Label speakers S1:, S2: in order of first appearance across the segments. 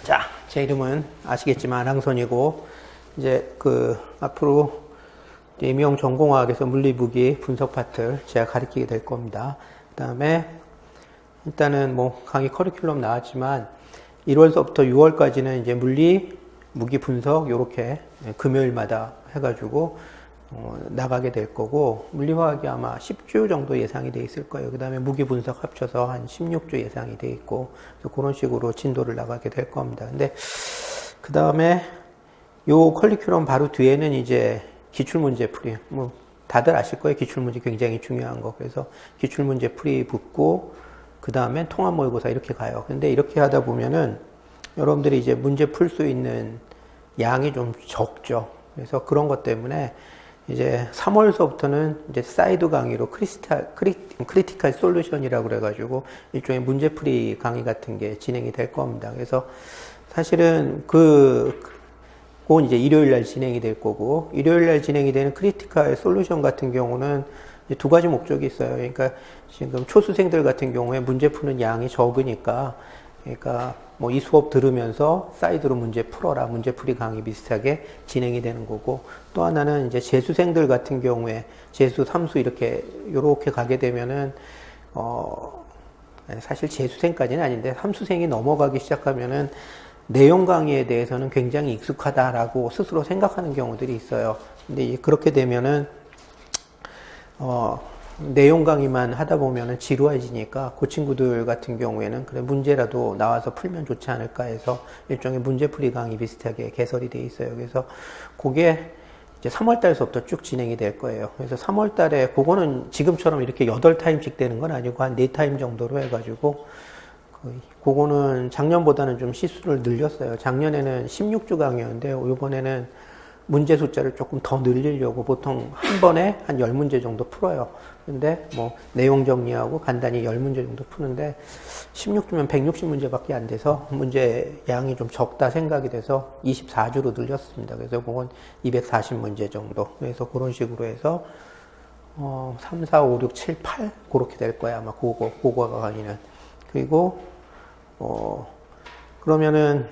S1: 자, 제 이름은 아시겠지만 안항선이고, 이제 앞으로 임용 전공화학에서 물리무기 분석 파트를 제가 가르치게 될 겁니다. 그 다음에 일단은 뭐 강의 커리큘럼 나왔지만 1월서부터 6월까지는 이제 물리 무기 분석 요렇게 금요일마다 해가지고 나가게 될 거고, 물리화학이 아마 10주 정도 예상이 돼 있을 거예요. 그 다음에 무기 분석 합쳐서 한 16주 예상이 돼 있고, 그래서 그런 식으로 진도를 나가게 될 겁니다. 근데 그 다음에 요 커리큘럼 바로 뒤에는 이제 기출문제 풀이, 뭐 다들 아실 거예요. 기출문제 굉장히 중요한 거. 그래서 기출문제 풀이 붙고 그 다음에 통합 모의고사 이렇게 가요. 근데 이렇게 하다 보면은 여러분들이 이제 문제 풀 수 있는 양이 좀 적죠. 그래서 그런 것 때문에 이제 3월서부터는 이제 사이드 강의로 크리티컬 솔루션이라고 그래가지고 일종의 문제풀이 강의 같은 게 진행이 될 겁니다. 그래서 사실은 그건 이제 일요일 날 진행이 될 거고, 일요일 날 진행이 되는 크리티컬 솔루션 같은 경우는 이제 두 가지 목적이 있어요. 그러니까 지금 초수생들 같은 경우에 문제 푸는 양이 적으니까, 그러니까 뭐 이 수업 들으면서 사이드로 문제 풀어라, 문제풀이 강의 비슷하게 진행이 되는 거고, 또 하나는 이제 재수생들 같은 경우에 재수, 삼수 이렇게 가게 되면은 사실 재수생까지는 아닌데 삼수생이 넘어가기 시작하면은 내용 강의에 대해서는 굉장히 익숙하다라고 스스로 생각하는 경우들이 있어요. 근데 그렇게 되면은 내용 강의만 하다 보면은 지루해지니까 그 친구들 같은 경우에는 그래 문제라도 나와서 풀면 좋지 않을까 해서 일종의 문제풀이 강의 비슷하게 개설이 돼 있어요. 그래서 그게 이제 3월 달서부터 쭉 진행이 될 거예요. 그래서 3월 달에 그거는 지금처럼 이렇게 8타임씩 되는 건 아니고 한 4타임 정도로 해가지고 그거는 작년보다는 좀 시수를 늘렸어요. 작년에는 16주 강의였는데 이번에는 문제 숫자를 조금 더 늘리려고 보통 한 번에 한 10문제 정도 풀어요. 근데 뭐 내용 정리하고 간단히 10문제 정도 푸는데 16주면 160문제밖에 안 돼서 문제 양이 좀 적다 생각이 돼서 24주로 늘렸습니다. 그래서 그건 240문제 정도. 그래서 그런 식으로 해서 3, 4, 5, 6, 7, 8 그렇게 될 거야 아마 그거 강의는. 그리고 그러면은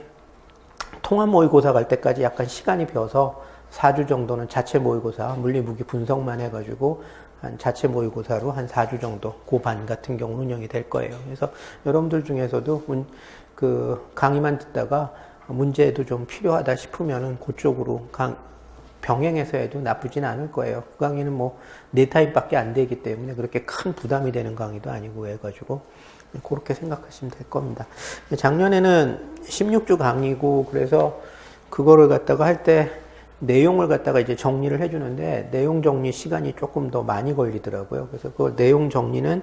S1: 통합 모의고사 갈 때까지 약간 시간이 비어서 4주 정도는 자체 모의고사, 물리무기 분석만 해가지고 한 자체 모의고사로 한 4주 정도 그 반 같은 경우 운영이 될 거예요. 그래서 여러분들 중에서도 강의만 듣다가 문제도 좀 필요하다 싶으면은 그쪽으로 병행해서 해도 나쁘진 않을 거예요. 그 강의는 뭐 4타입밖에 안 되기 때문에 그렇게 큰 부담이 되는 강의도 아니고 해가지고 그렇게 생각하시면 될 겁니다. 작년에는 16주 강의고, 그래서 그거를 갖다가 할 때 내용을 갖다가 이제 정리를 해주는데 내용 정리 시간이 조금 더 많이 걸리더라고요. 그래서 그 내용 정리는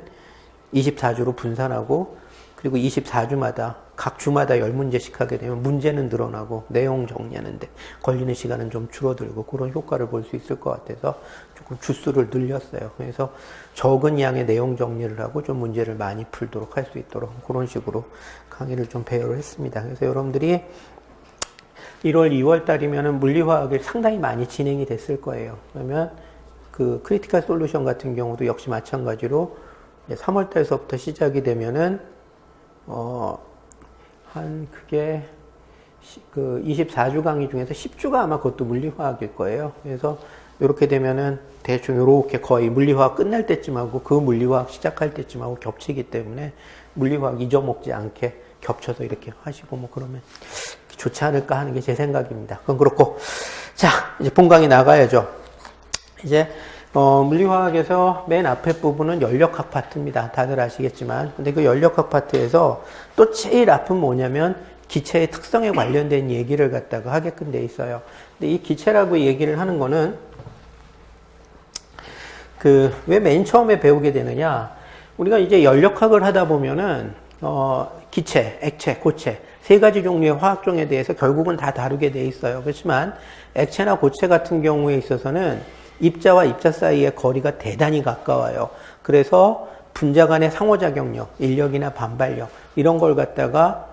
S1: 24주로 분산하고, 그리고 24주마다 각 주마다 10문제씩 하게 되면 문제는 늘어나고 내용 정리하는데 걸리는 시간은 좀 줄어들고 그런 효과를 볼 수 있을 것 같아서 조금 주수를 늘렸어요. 그래서 적은 양의 내용 정리를 하고 좀 문제를 많이 풀도록 할 수 있도록 그런 식으로 강의를 좀 배열을 했습니다. 그래서 여러분들이 1월, 2월 달이면은 물리화학이 상당히 많이 진행이 됐을 거예요. 그러면 그 크리티컬 솔루션 같은 경우도 역시 마찬가지로 3월 달서부터 시작이 되면은 그게 24주 강의 중에서 10주가 아마 그것도 물리화학일 거예요. 그래서 이렇게 되면은 대충 이렇게 거의 물리화학 끝날 때쯤하고 그 물리화학 시작할 때쯤하고 겹치기 때문에 물리화학 잊어먹지 않게 겹쳐서 이렇게 하시고 뭐 그러면 좋지 않을까 하는 게 제 생각입니다. 그건 그렇고, 자, 이제 본강의 나가야죠. 이제 물리화학에서 맨 앞에 부분은 연력학 파트입니다. 다들 아시겠지만. 근데 그 연력학 파트에서 또 제일 앞은 뭐냐면 기체의 특성에 관련된 얘기를 갖다가 하게끔 돼 있어요. 근데 이 기체라고 얘기를 하는 거는 왜 맨 처음에 배우게 되느냐. 우리가 이제 연력학을 하다 보면은 기체, 액체, 고체 3가지 종류의 화학종에 대해서 결국은 다 다루게 돼 있어요. 그렇지만 액체나 고체 같은 경우에 있어서는 입자와 입자 사이의 거리가 대단히 가까워요. 그래서 분자 간의 상호작용력, 인력이나 반발력 이런 걸 갖다가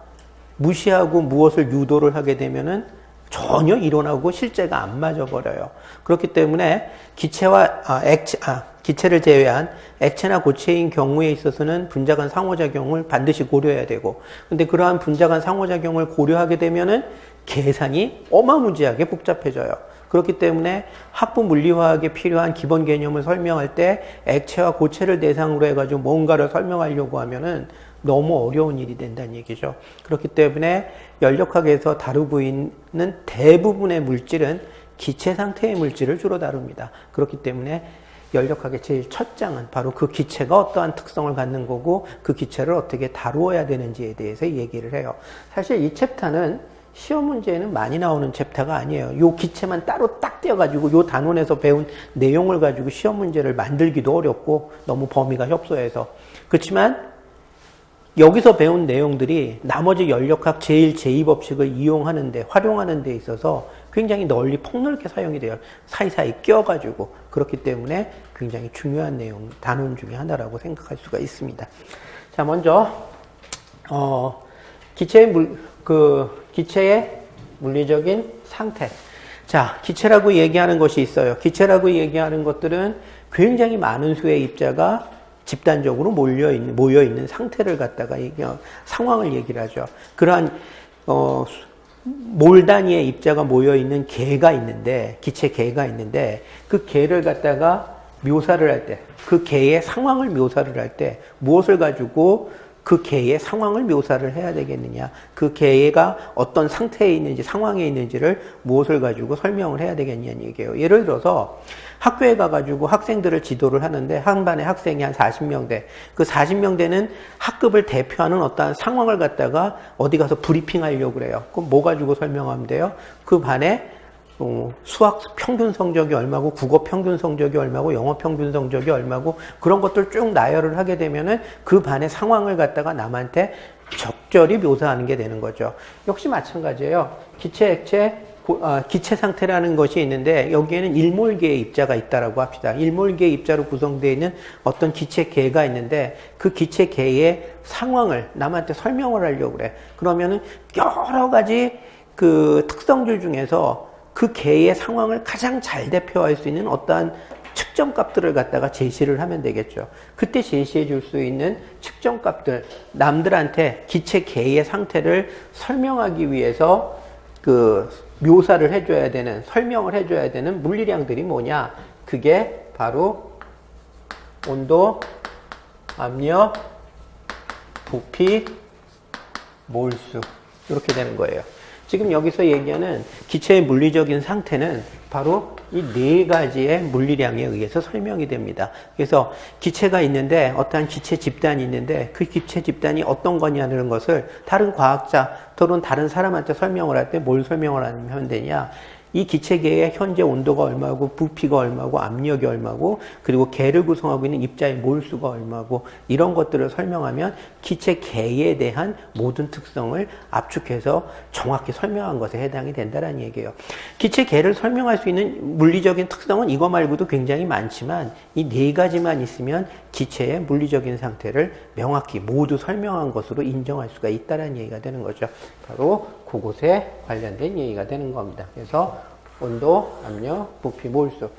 S1: 무시하고 무엇을 유도를 하게 되면은 전혀 이론하고 실제가 안 맞아버려요. 그렇기 때문에 기체를 제외한 액체나 고체인 경우에 있어서는 분자간 상호작용을 반드시 고려해야 되고, 근데 그러한 분자간 상호작용을 고려하게 되면은 계산이 어마무지하게 복잡해져요. 그렇기 때문에 학부 물리화학에 필요한 기본 개념을 설명할 때 액체와 고체를 대상으로 해가지고 뭔가를 설명하려고 하면은 너무 어려운 일이 된다는 얘기죠. 그렇기 때문에 연력학에서 다루고 있는 대부분의 물질은 기체 상태의 물질을 주로 다룹니다. 그렇기 때문에 연력학의 제일 첫 장은 바로 그 기체가 어떠한 특성을 갖는 거고 그 기체를 어떻게 다루어야 되는지에 대해서 얘기를 해요. 사실 이 챕터는 시험 문제에는 많이 나오는 챕터가 아니에요. 요 기체만 따로 딱 떼어가지고 요 단원에서 배운 내용을 가지고 시험 문제를 만들기도 어렵고 너무 범위가 협소해서. 그렇지만 여기서 배운 내용들이 나머지 연력학 제1제2법칙을 이용하는데, 활용하는 데 있어서 굉장히 널리 폭넓게 사용이 돼요. 사이사이 껴가지고. 그렇기 때문에 굉장히 중요한 내용, 단원 중에 하나라고 생각할 수가 있습니다. 자, 먼저, 기체의 물리적인 상태. 자, 기체라고 얘기하는 것이 있어요. 기체라고 얘기하는 것들은 굉장히 많은 수의 입자가 집단적으로 모여있는 상태를 갖다가 상황을 얘기를 하죠. 그러한, 몰 단위의 입자가 모여있는 개가 있는데, 기체 개가 있는데, 그 개를 갖다가 묘사를 할 때, 그 개의 상황을 묘사를 할 때, 무엇을 가지고 그 개의 상황을 묘사를 해야 되겠느냐. 그 개가 어떤 상태에 있는지, 상황에 있는지를 무엇을 가지고 설명을 해야 되겠냐는 얘기예요. 예를 들어서 학교에 가가지고 학생들을 지도를 하는데 한 반에 학생이 한 40명대. 그 40명대는 학급을 대표하는 어떠한 상황을 갖다가 어디 가서 브리핑하려고 그래요. 그럼 뭐 가지고 설명하면 돼요? 그 반에 수학 평균 성적이 얼마고, 국어 평균 성적이 얼마고, 영어 평균 성적이 얼마고, 그런 것들 쭉 나열을 하게 되면은 그 반의 상황을 갖다가 남한테 적절히 묘사하는 게 되는 거죠. 역시 마찬가지예요. 기체 상태라는 것이 있는데 여기에는 1몰계의 입자가 있다라고 합시다. 1몰계의 입자로 구성되어 있는 어떤 기체 개가 있는데 그 기체 개의 상황을 남한테 설명을 하려고 그래. 그러면은 여러 가지 그 특성들 중에서 그 개의 상황을 가장 잘 대표할 수 있는 어떠한 측정값들을 갖다가 제시를 하면 되겠죠. 그때 제시해 줄 수 있는 측정값들, 남들한테 기체 개의 상태를 설명하기 위해서 그 묘사를 해줘야 되는, 설명을 해줘야 되는 물리량들이 뭐냐? 그게 바로 온도, 압력, 부피, 몰수, 이렇게 되는 거예요. 지금 여기서 얘기하는 기체의 물리적인 상태는 바로 이 네 가지의 물리량에 의해서 설명이 됩니다. 그래서 기체가 있는데, 어떠한 기체 집단이 있는데 그 기체 집단이 어떤 거냐는 것을 다른 과학자 또는 다른 사람한테 설명을 할 때 뭘 설명을 하면 되냐? 이 기체계의 현재 온도가 얼마고, 부피가 얼마고, 압력이 얼마고, 그리고 개를 구성하고 있는 입자의 몰수가 얼마고, 이런 것들을 설명하면 기체계에 대한 모든 특성을 압축해서 정확히 설명한 것에 해당이 된다는 얘기예요. 기체계를 설명할 수 있는 물리적인 특성은 이거 말고도 굉장히 많지만 이 네 가지만 있으면 기체의 물리적인 상태를 명확히 모두 설명한 것으로 인정할 수가 있다는 얘기가 되는 거죠. 바로 그것에 관련된 얘기가 되는 겁니다. 그래서 온도, 압력, 부피, 몰수.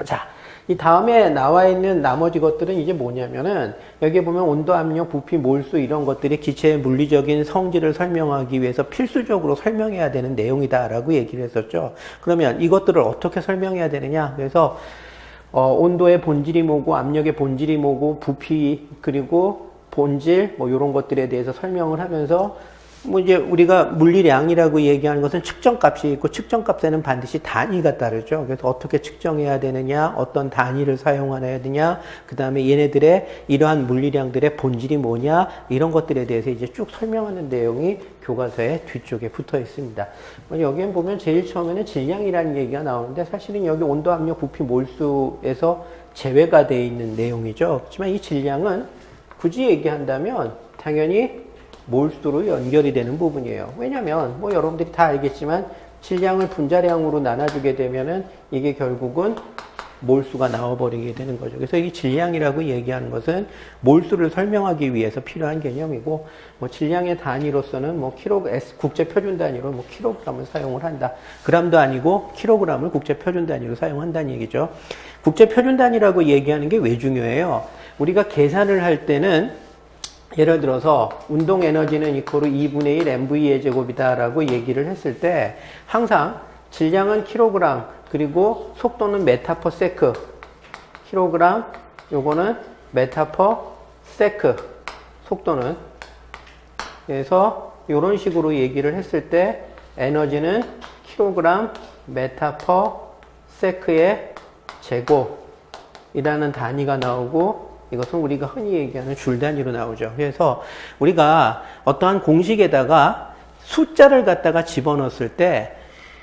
S1: 자, 이 다음에 나와 있는 나머지 것들은 이제 뭐냐면은 여기에 보면 온도, 압력, 부피, 몰수 이런 것들이 기체의 물리적인 성질을 설명하기 위해서 필수적으로 설명해야 되는 내용이다라고 얘기를 했었죠. 그러면 이것들을 어떻게 설명해야 되느냐? 그래서 온도의 본질이 뭐고, 압력의 본질이 뭐고, 부피 그리고 본질 뭐 이런 것들에 대해서 설명을 하면서 뭐 이제 우리가 물리량이라고 얘기하는 것은 측정값이 있고 측정값에는 반드시 단위가 따르죠. 그래서 어떻게 측정해야 되느냐, 어떤 단위를 사용해야 되냐, 그 다음에 얘네들의 이러한 물리량들의 본질이 뭐냐, 이런 것들에 대해서 이제 쭉 설명하는 내용이 교과서의 뒤쪽에 붙어 있습니다. 여기에 보면 제일 처음에는 질량이라는 얘기가 나오는데 사실은 여기 온도, 압력, 부피, 몰수에서 제외가 되어 있는 내용이죠. 그렇지만 이 질량은 굳이 얘기한다면 당연히 몰수로 연결이 되는 부분이에요. 왜냐면 뭐 여러분들이 다 알겠지만 질량을 분자량으로 나눠주게 되면은 이게 결국은 몰수가 나와버리게 되는 거죠. 그래서 이 질량이라고 얘기하는 것은 몰수를 설명하기 위해서 필요한 개념이고, 뭐 질량의 단위로서는 뭐 국제 표준 단위로 뭐 킬로그램을 사용을 한다. 그람도 아니고 킬로그램을 국제 표준 단위로 사용한다는 얘기죠. 국제 표준 단위라고 얘기하는 게 왜 중요해요? 우리가 계산을 할 때는 예를 들어서 운동 에너지는 이코르 2분의 1 mv의 제곱이다라고 얘기를 했을 때 항상 질량은 킬로그램, 그리고 속도는 메타 퍼 세크, 킬로그램, 요거는 메타 퍼 세크, 속도는. 그래서 이런 식으로 얘기를 했을 때 에너지는 킬로그램 메타 퍼 세크의 제곱이라는 단위가 나오고, 이것은 우리가 흔히 얘기하는 줄 단위로 나오죠. 그래서 우리가 어떠한 공식에다가 숫자를 갖다가 집어넣었을 때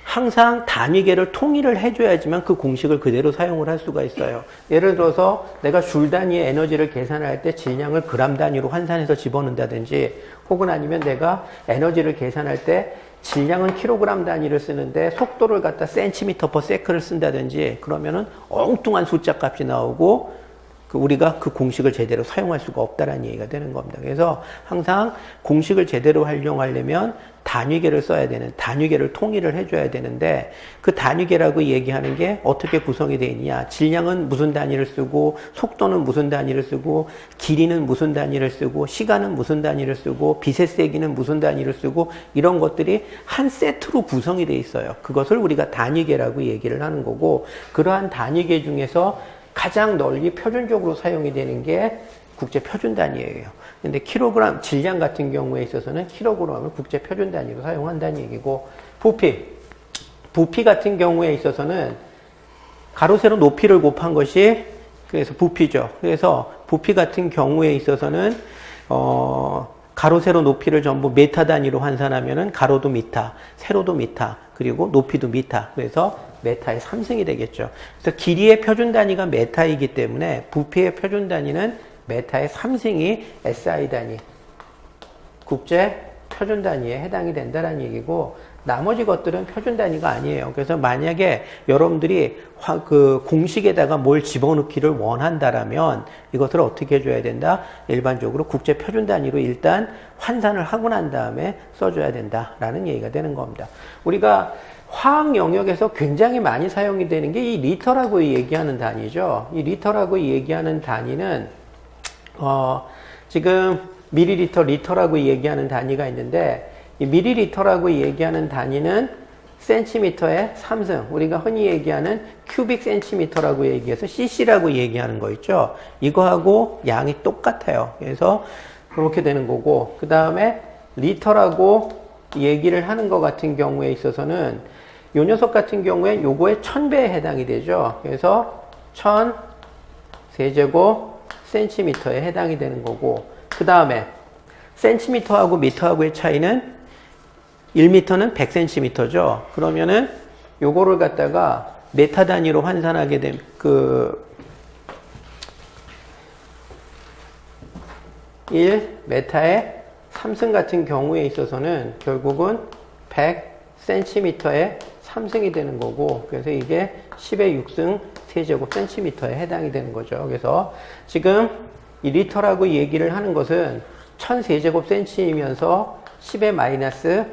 S1: 항상 단위계를 통일을 해줘야지만 그 공식을 그대로 사용을 할 수가 있어요. 예를 들어서 내가 줄 단위의 에너지를 계산할 때 질량을 그람 단위로 환산해서 집어넣는다든지, 혹은 아니면 내가 에너지를 계산할 때 질량은 킬로그램 단위를 쓰는데 속도를 갖다 센티미터 퍼 세크를 쓴다든지, 그러면은 엉뚱한 숫자 값이 나오고 우리가 그 공식을 제대로 사용할 수가 없다라는 얘기가 되는 겁니다. 그래서 항상 공식을 제대로 활용하려면 단위계를 써야 되는, 단위계를 통일을 해줘야 되는데, 그 단위계라고 얘기하는 게 어떻게 구성이 되어 있느냐. 질량은 무슨 단위를 쓰고, 속도는 무슨 단위를 쓰고, 길이는 무슨 단위를 쓰고, 시간은 무슨 단위를 쓰고, 빛의 세기는 무슨 단위를 쓰고, 이런 것들이 한 세트로 구성이 되어 있어요. 그것을 우리가 단위계라고 얘기를 하는 거고, 그러한 단위계 중에서 가장 널리 표준적으로 사용이 되는 게 국제 표준 단위예요. 근데 킬로그램, 질량 같은 경우에 있어서는 킬로그램을 국제 표준 단위로 사용한다는 얘기고, 부피 같은 경우에 있어서는 가로 세로 높이를 곱한 것이 그래서 부피죠. 그래서 부피 같은 경우에 있어서는 가로 세로 높이를 전부 미터 단위로 환산하면은 가로도 미터, 세로도 미터, 그리고 높이도 미터. 그래서 메타의 3승이 되겠죠. 그래서 길이의 표준 단위가 메타이기 때문에 부피의 표준 단위는 메타의 3승이 SI 단위, 국제 표준 단위에 해당이 된다는 얘기고, 나머지 것들은 표준 단위가 아니에요. 그래서 만약에 여러분들이 그 공식에다가 뭘 집어넣기를 원한다라면 이것을 어떻게 해줘야 된다? 일반적으로 국제 표준 단위로 일단 환산을 하고 난 다음에 써줘야 된다라는 얘기가 되는 겁니다. 우리가 화학 영역에서 굉장히 많이 사용이 되는 게 이 리터라고 얘기하는 단위죠. 이 리터라고 얘기하는 단위는 지금 밀리리터, 리터라고 얘기하는 단위가 있는데, 이 밀리리터라고 얘기하는 단위는 센티미터의 3승, 우리가 흔히 얘기하는 큐빅 센티미터라고 얘기해서 cc라고 얘기하는 거 있죠. 이거하고 양이 똑같아요. 그래서 그렇게 되는 거고, 그 다음에 리터라고 얘기를 하는 것 같은 경우에 있어서는 요 녀석 같은 경우에 요거의 1000배에 해당이 되죠. 그래서 1000 세제곱 센티미터에 해당이 되는 거고, 그 다음에 센티미터하고 미터하고의 차이는 1미터는 100cm죠. 그러면은 요거를 갖다가 메타 단위로 환산하게 되면 1메타의 3승 같은 경우에 있어서는 결국은 100cm의 3승이 되는 거고, 그래서 이게 10의 6승 세제곱 센티미터에 해당이 되는 거죠. 그래서 지금 이 리터라고 얘기를 하는 것은 1000 세제곱 센치이면서 10의 마이너스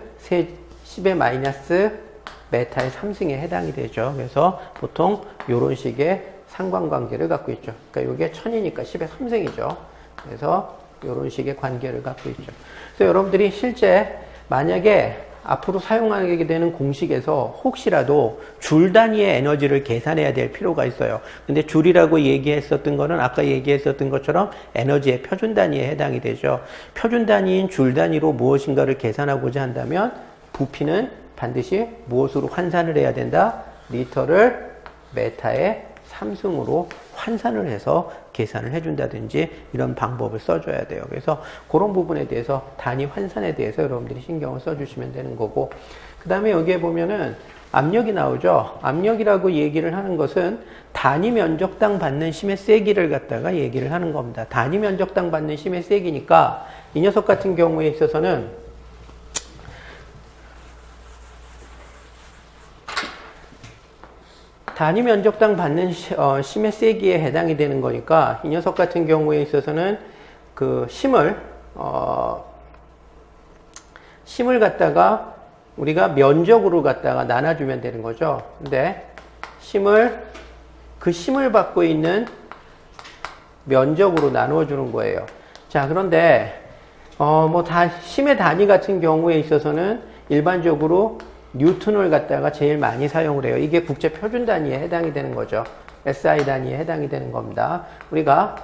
S1: 메타의 3승에 해당이 되죠. 그래서 보통 이런 식의 상관관계를 갖고 있죠. 그러니까 이게 1000이니까 10의 3승이죠. 그래서 이런 식의 관계를 갖고 있죠. 그래서 여러분들이 실제 만약에 앞으로 사용하게 되는 공식에서 혹시라도 줄 단위의 에너지를 계산해야 될 필요가 있어요. 근데 줄이라고 얘기했었던 거는 아까 얘기했었던 것처럼 에너지의 표준 단위에 해당이 되죠. 표준 단위인 줄 단위로 무엇인가를 계산하고자 한다면 부피는 반드시 무엇으로 환산을 해야 된다? 리터를 메타의 3승으로 환산을 해서 계산을 해준다든지 이런 방법을 써줘야 돼요. 그래서 그런 부분에 대해서 단위 환산에 대해서 여러분들이 신경을 써주시면 되는 거고, 그 다음에 여기에 보면은 압력이 나오죠. 압력이라고 얘기를 하는 것은 단위 면적당 받는 힘의 세기를 갖다가 얘기를 하는 겁니다. 단위 면적당 받는 힘의 세기니까 이 녀석 같은 경우에 있어서는 단위 면적당 받는 심의 세기에 해당이 되는 거니까 이 녀석 같은 경우에 있어서는 그 심을 갖다가 우리가 면적으로 갖다가 나눠주면 되는 거죠. 근데 그 심을 받고 있는 면적으로 나누어주는 거예요. 자, 그런데 심의 단위 같은 경우에 있어서는 일반적으로 뉴턴을 갖다가 제일 많이 사용을 해요. 이게 국제 표준 단위에 해당이 되는 거죠. SI 단위에 해당이 되는 겁니다. 우리가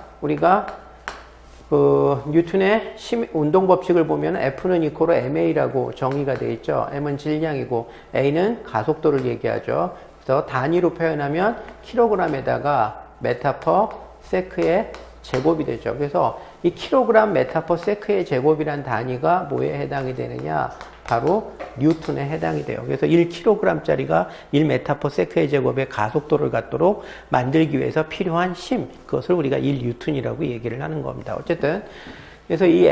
S1: 그 뉴턴의 운동 법칙을 보면 F는 이코로 ma라고 정의가 되어 있죠. m은 질량이고 a는 가속도를 얘기하죠. 그래서 단위로 표현하면 킬로그램에다가 메타 퍼 세크의 제곱이 되죠. 그래서 이 킬로그램 메타 퍼 세크의 제곱이란 단위가 뭐에 해당이 되느냐? 바로 뉴턴에 해당이 돼요. 그래서 1kg짜리가 1m per 세크의 제곱의 가속도를 갖도록 만들기 위해서 필요한 심, 그것을 우리가 1뉴턴이라고 얘기를 하는 겁니다. 어쨌든 그래서 이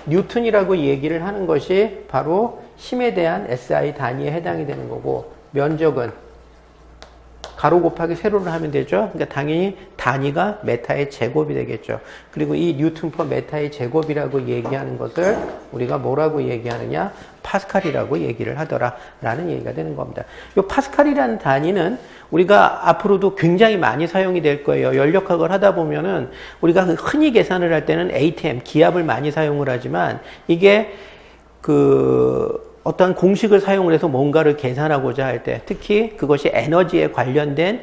S1: 뉴턴이라고 얘기를 하는 것이 바로 심에 대한 SI 단위에 해당이 되는 거고, 면적은 가로 곱하기 세로를 하면 되죠. 그러니까 당연히 단위가 메타의 제곱이 되겠죠. 그리고 이 뉴턴 퍼 메타의 제곱이라고 얘기하는 것을 우리가 뭐라고 얘기하느냐? 파스칼이라고 얘기를 하더라라는 얘기가 되는 겁니다. 이 파스칼이라는 단위는 우리가 앞으로도 굉장히 많이 사용이 될 거예요. 연력학을 하다 보면은 우리가 흔히 계산을 할 때는 ATM, 기압을 많이 사용을 하지만 이게 어떤 공식을 사용을 해서 뭔가를 계산하고자 할 때, 특히 그것이 에너지에 관련된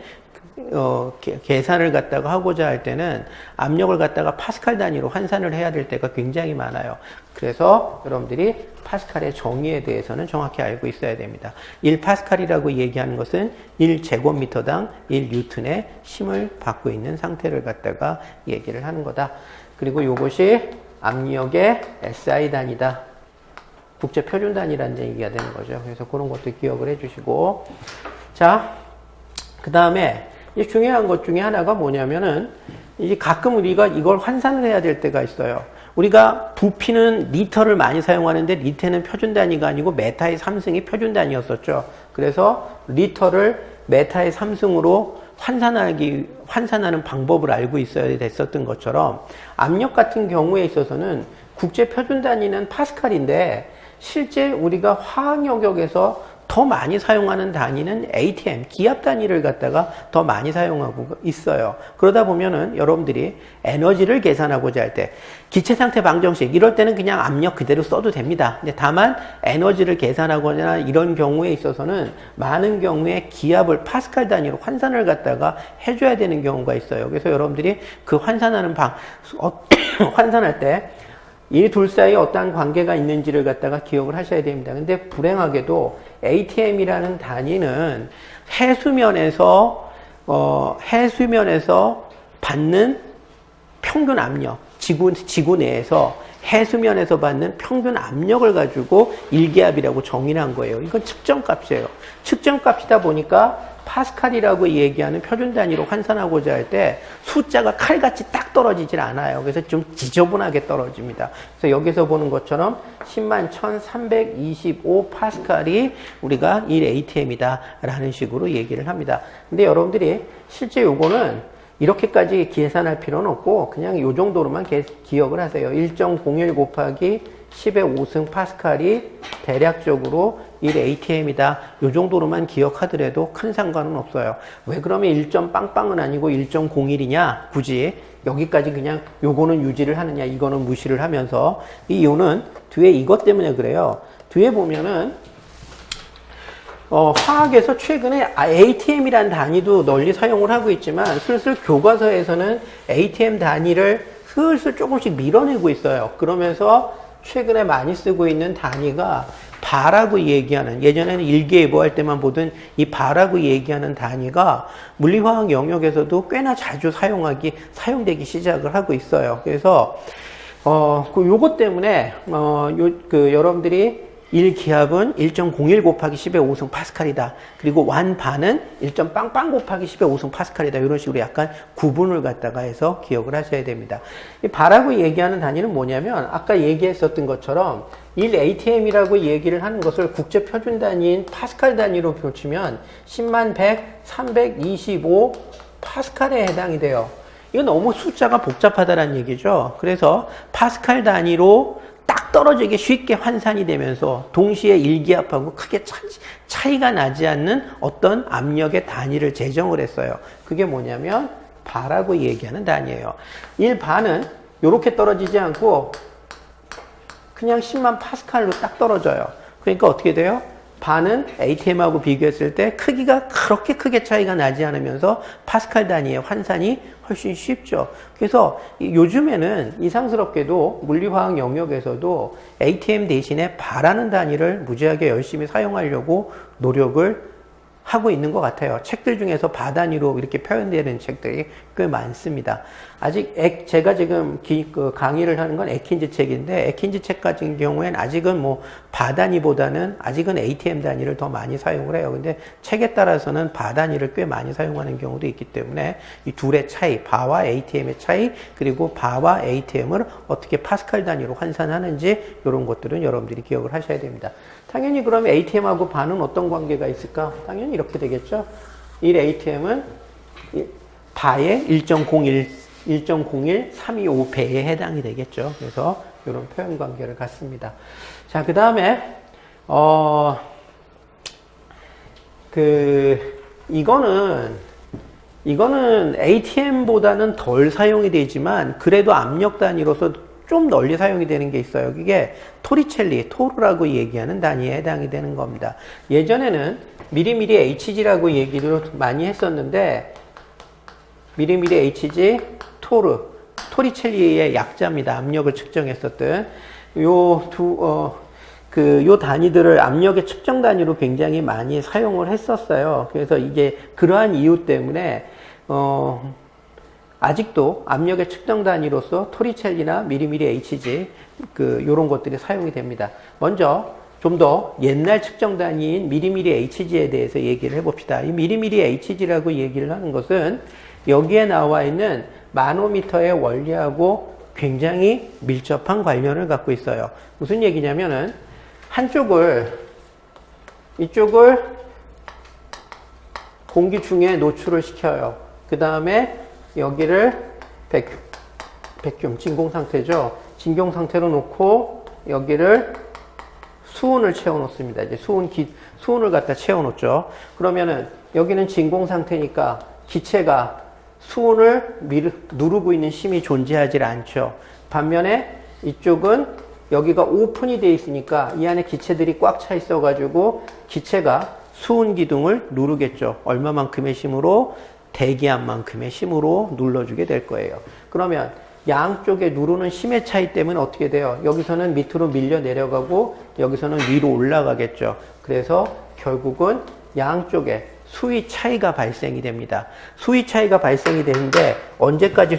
S1: 계산을 갖다가 하고자 할 때는 압력을 갖다가 파스칼 단위로 환산을 해야 될 때가 굉장히 많아요. 그래서 여러분들이 파스칼의 정의에 대해서는 정확히 알고 있어야 됩니다. 1파스칼이라고 얘기하는 것은 1제곱미터당 1뉴턴의 심을 받고 있는 상태를 갖다가 얘기를 하는 거다. 그리고 이것이 압력의 SI 단위다. 국제 표준 단위라는 얘기가 되는 거죠. 그래서 그런 것도 기억을 해주시고, 자, 그 다음에 중요한 것 중에 하나가 뭐냐면은 이제 가끔 우리가 이걸 환산을 해야 될 때가 있어요. 우리가 부피는 리터를 많이 사용하는데 리터는 표준 단위가 아니고 메타의 3승이 표준 단위였었죠. 그래서 리터를 메타의 3승으로 환산하는 방법을 알고 있어야 됐었던 것처럼 압력 같은 경우에 있어서는 국제 표준 단위는 파스칼인데 실제 우리가 화학 영역에서 더 많이 사용하는 단위는 ATM, 기압 단위를 갖다가 더 많이 사용하고 있어요. 그러다 보면은 여러분들이 에너지를 계산하고자 할 때, 기체 상태 방정식, 이럴 때는 그냥 압력 그대로 써도 됩니다. 근데 다만 에너지를 계산하거나 이런 경우에 있어서는 많은 경우에 기압을 파스칼 단위로 환산을 갖다가 해줘야 되는 경우가 있어요. 그래서 여러분들이 그 환산하는 환산할 때 이 둘 사이에 어떠한 관계가 있는지를 갖다가 기억을 하셔야 됩니다. 근데 불행하게도 ATM이라는 단위는 해수면에서 받는 평균 압력, 지구 내에서 해수면에서 받는 평균 압력을 가지고 일기압이라고 정의를 한 거예요. 이건 측정값이에요. 측정값이다 보니까 파스칼이라고 얘기하는 표준 단위로 환산하고자 할 때 숫자가 칼같이 딱 떨어지질 않아요. 그래서 좀 지저분하게 떨어집니다. 그래서 여기서 보는 것처럼 101,325 파스칼이 우리가 1ATM이다 라는 식으로 얘기를 합니다. 근데 여러분들이 실제 요거는 이렇게까지 계산할 필요는 없고 그냥 요 정도로만 기억을 하세요. 1.01 곱하기 10의 5승 파스칼이 대략적으로 1ATM이다. 요 정도로만 기억하더라도 큰 상관은 없어요. 왜 그러면 1점 빵빵은 아니고 1.01이냐? 굳이 여기까지 그냥 요거는 유지를 하느냐? 이거는 무시를 하면서 이 이유는 뒤에 이것 때문에 그래요. 뒤에 보면은 화학에서 최근에 ATM이라는 단위도 널리 사용을 하고 있지만 슬슬 교과서에서는 ATM 단위를 슬슬 조금씩 밀어내고 있어요. 그러면서 최근에 많이 쓰고 있는 단위가 바라고 얘기하는, 예전에는 일기예보 할 때만 보던 이 바라고 얘기하는 단위가 물리화학 영역에서도 꽤나 자주 사용되기 시작을 하고 있어요. 그래서 요것 때문에 여러분들이 1기압은 1.01 곱하기 10의 5승 파스칼이다. 그리고 완반은 1.빵빵 곱하기 10의 5승 파스칼이다. 이런 식으로 약간 구분을 갖다가 해서 기억을 하셔야 됩니다. 이 바라고 얘기하는 단위는 뭐냐면 아까 얘기했었던 것처럼 1ATM이라고 얘기를 하는 것을 국제 표준 단위인 파스칼 단위로 표치면 10만 100, 325 파스칼에 해당이 돼요. 이건 너무 숫자가 복잡하다는 얘기죠. 그래서 파스칼 단위로 딱 떨어지게 쉽게 환산이 되면서 동시에 일기압하고 크게 차이가 나지 않는 어떤 압력의 단위를 제정을 했어요. 그게 뭐냐면 바라고 얘기하는 단위예요. 1바는 이렇게 떨어지지 않고 그냥 10만 파스칼로 딱 떨어져요. 그러니까 어떻게 돼요? 바는 ATM하고 비교했을 때 크기가 그렇게 크게 차이가 나지 않으면서 파스칼 단위의 환산이 훨씬 쉽죠. 그래서 요즘에는 이상스럽게도 물리화학 영역에서도 ATM 대신에 바라는 단위를 무지하게 열심히 사용하려고 노력을 하고 있는 것 같아요. 책들 중에서 바 단위로 이렇게 표현되는 책들이 꽤 많습니다. 아직 제가 지금 강의를 하는 건 에킨즈 책인데 에킨즈 책 같은 경우에는 아직은 뭐 바 단위보다는 아직은 ATM 단위를 더 많이 사용을 해요. 근데 책에 따라서는 바 단위를 꽤 많이 사용하는 경우도 있기 때문에 이 둘의 차이, 바와 ATM의 차이, 그리고 바와 ATM을 어떻게 파스칼 단위로 환산하는지 이런 것들은 여러분들이 기억을 하셔야 됩니다. 당연히 그러면 ATM하고 바는 어떤 관계가 있을까? 당연히 이렇게 되겠죠. 1ATM은 바의 1.01 325배에 해당이 되겠죠. 그래서 이런 표현 관계를 갖습니다. 자, 그 다음에 이거는 ATM보다는 덜 사용이 되지만 그래도 압력 단위로서 좀 널리 사용이 되는 게 있어요. 이게 토리첼리, 토르라고 얘기하는 단위에 해당이 되는 겁니다. 예전에는 미리미리 HG라고 얘기를 많이 했었는데 미리미리 HG, 토리첼리의 약자입니다. 압력을 측정했었던 요 단위들을 압력의 측정 단위로 굉장히 많이 사용을 했었어요. 그래서 이게 그러한 이유 때문에 아직도 압력의 측정 단위로서 토리첼리나 미리미리 HG 요런 것들이 사용이 됩니다. 먼저 좀 더 옛날 측정 단위인 미리미리 HG에 대해서 얘기를 해봅시다. 이 미리미리 HG라고 얘기를 하는 것은 여기에 나와 있는 마노미터의 원리하고 굉장히 밀접한 관련을 갖고 있어요. 무슨 얘기냐면은 이쪽을 공기 중에 노출을 시켜요. 그 다음에 여기를 백큐um, 진공 상태죠. 진공 상태로 놓고 여기를 수온을 채워 놓습니다. 이제 수온을 갖다 채워 놓죠. 그러면은 여기는 진공 상태니까 기체가 수온을 누르고 있는 힘이 존재하지 않죠. 반면에 이쪽은 여기가 오픈이 되어 있으니까 이 안에 기체들이 꽉 차 있어 가지고 기체가 수온 기둥을 누르겠죠. 얼마만큼의 힘으로? 대기압만큼의 힘으로 눌러주게 될 거예요. 그러면 양쪽에 누르는 힘의 차이 때문에 어떻게 돼요? 여기서는 밑으로 밀려 내려가고 여기서는 위로 올라가겠죠. 그래서 결국은 양쪽에 수위 차이가 발생이 됩니다. 수위 차이가 발생이 되는데 언제까지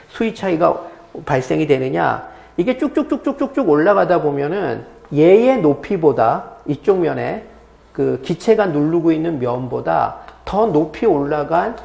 S1: 수위 차이가 발생이 되느냐? 이게 쭉쭉쭉쭉쭉 올라가다 보면은 얘의 높이보다 이쪽 면에 그 기체가 누르고 있는 면보다 더 높이 올라간